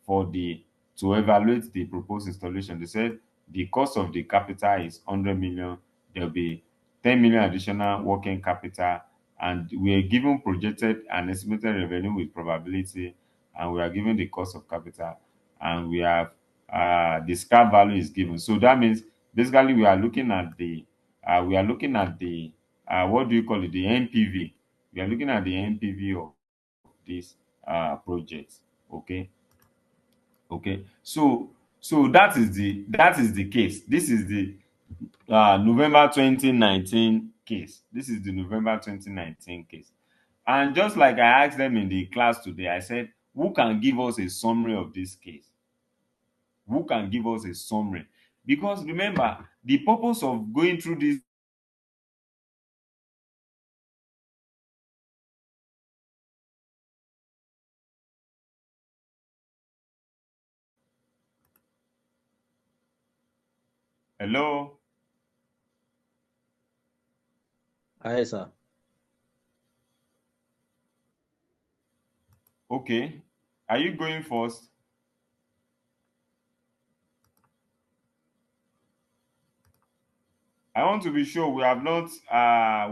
for the to evaluate the proposed installation. They said the cost of the capital is 100 million. There'll be 10 million additional working capital, and we are given projected and estimated revenue with probability, and we are given the cost of capital, and we have the scrap value is given. So that means basically we are looking at the what do you call it, the NPV. We are looking at the NPV of this project. Okay. Okay, so that is the case. This is the November 2019 case. This is the November 2019 case. And just like I asked them in the class today, I said, who can give us a summary of this case? Who can give us a summary? Because remember, the purpose of going through this. Hello? Hi, sir. Okay. Are you going first? I want to be sure we have not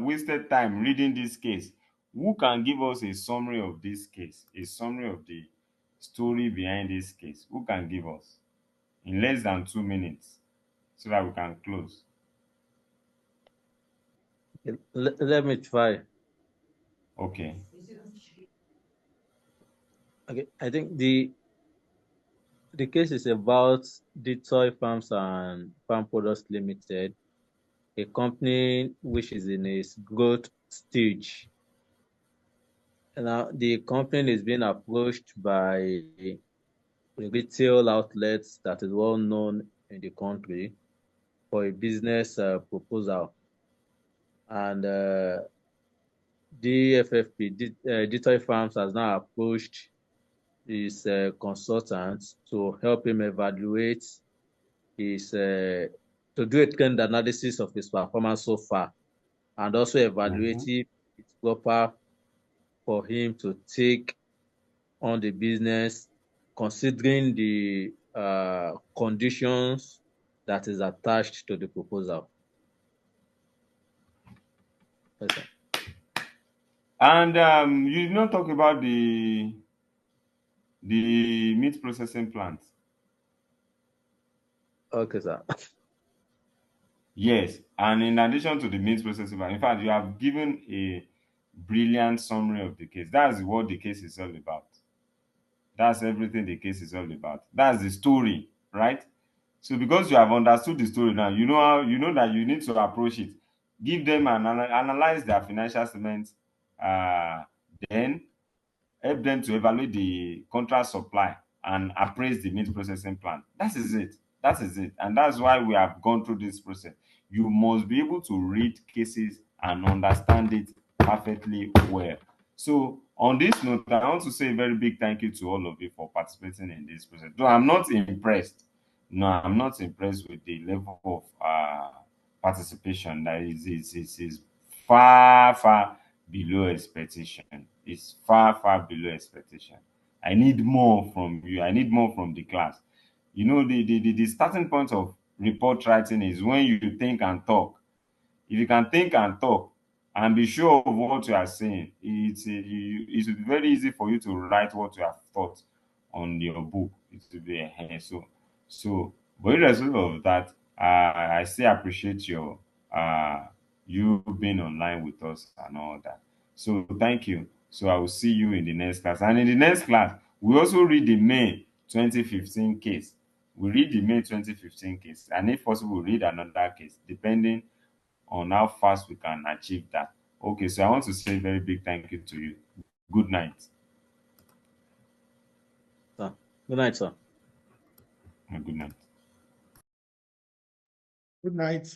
wasted time reading this case. Who can give us a summary of this case? A summary of the story behind this case? Who can give us in less than 2 minutes so that we can close? Let me try. Okay. Okay, I think the case is about the Toy Farms and Farm Products Limited, a company which is in its growth stage. Now, the company is being approached by a retail outlet that is well known in the country for a business proposal. And DFFP, Toy Farms, has now approached his consultants to help him evaluate his to do a trend analysis of his performance so far, and also evaluate if it's proper for him to take on the business, considering the conditions that is attached to the proposal. Yes, sir. And you did not talk about the meat processing plant. Okay, sir. Yes, and in addition to the meat processing plant, in fact, you have given a brilliant summary of the case. That's what the case is all about. That's everything the case is all about. That's the story, right? So because you have understood the story now, you know how you know that you need to approach it. Give them and analyze their financial statements, uh, then help them to evaluate the contract supply and appraise the meat processing plant. That is it. That is it. And that's why we have gone through this process. You must be able to read cases and understand it perfectly well. So, on this note, I want to say a very big thank you to all of you for participating in this process. Though I'm not impressed. No, I'm not impressed with the level of participation. That is far, far below expectation. It's far, far below expectation. I need more from you. I need more from the class. You know, the starting point of report writing is when you think and talk. If you can think and talk and be sure of what you are saying, it will be very easy for you to write what you have thought on your book. It will be a so. But irrespective of that, I still appreciate your you being online with us and all that. So thank you. So I will see you in the next class. And in the next class, we also read the May 2015 case. We read the May 2015 case, and if possible, we read another case, depending on how fast we can achieve that. Okay, so I want to say a very big thank you to you. Good night. Sir. Good night, sir. Good night. Good night.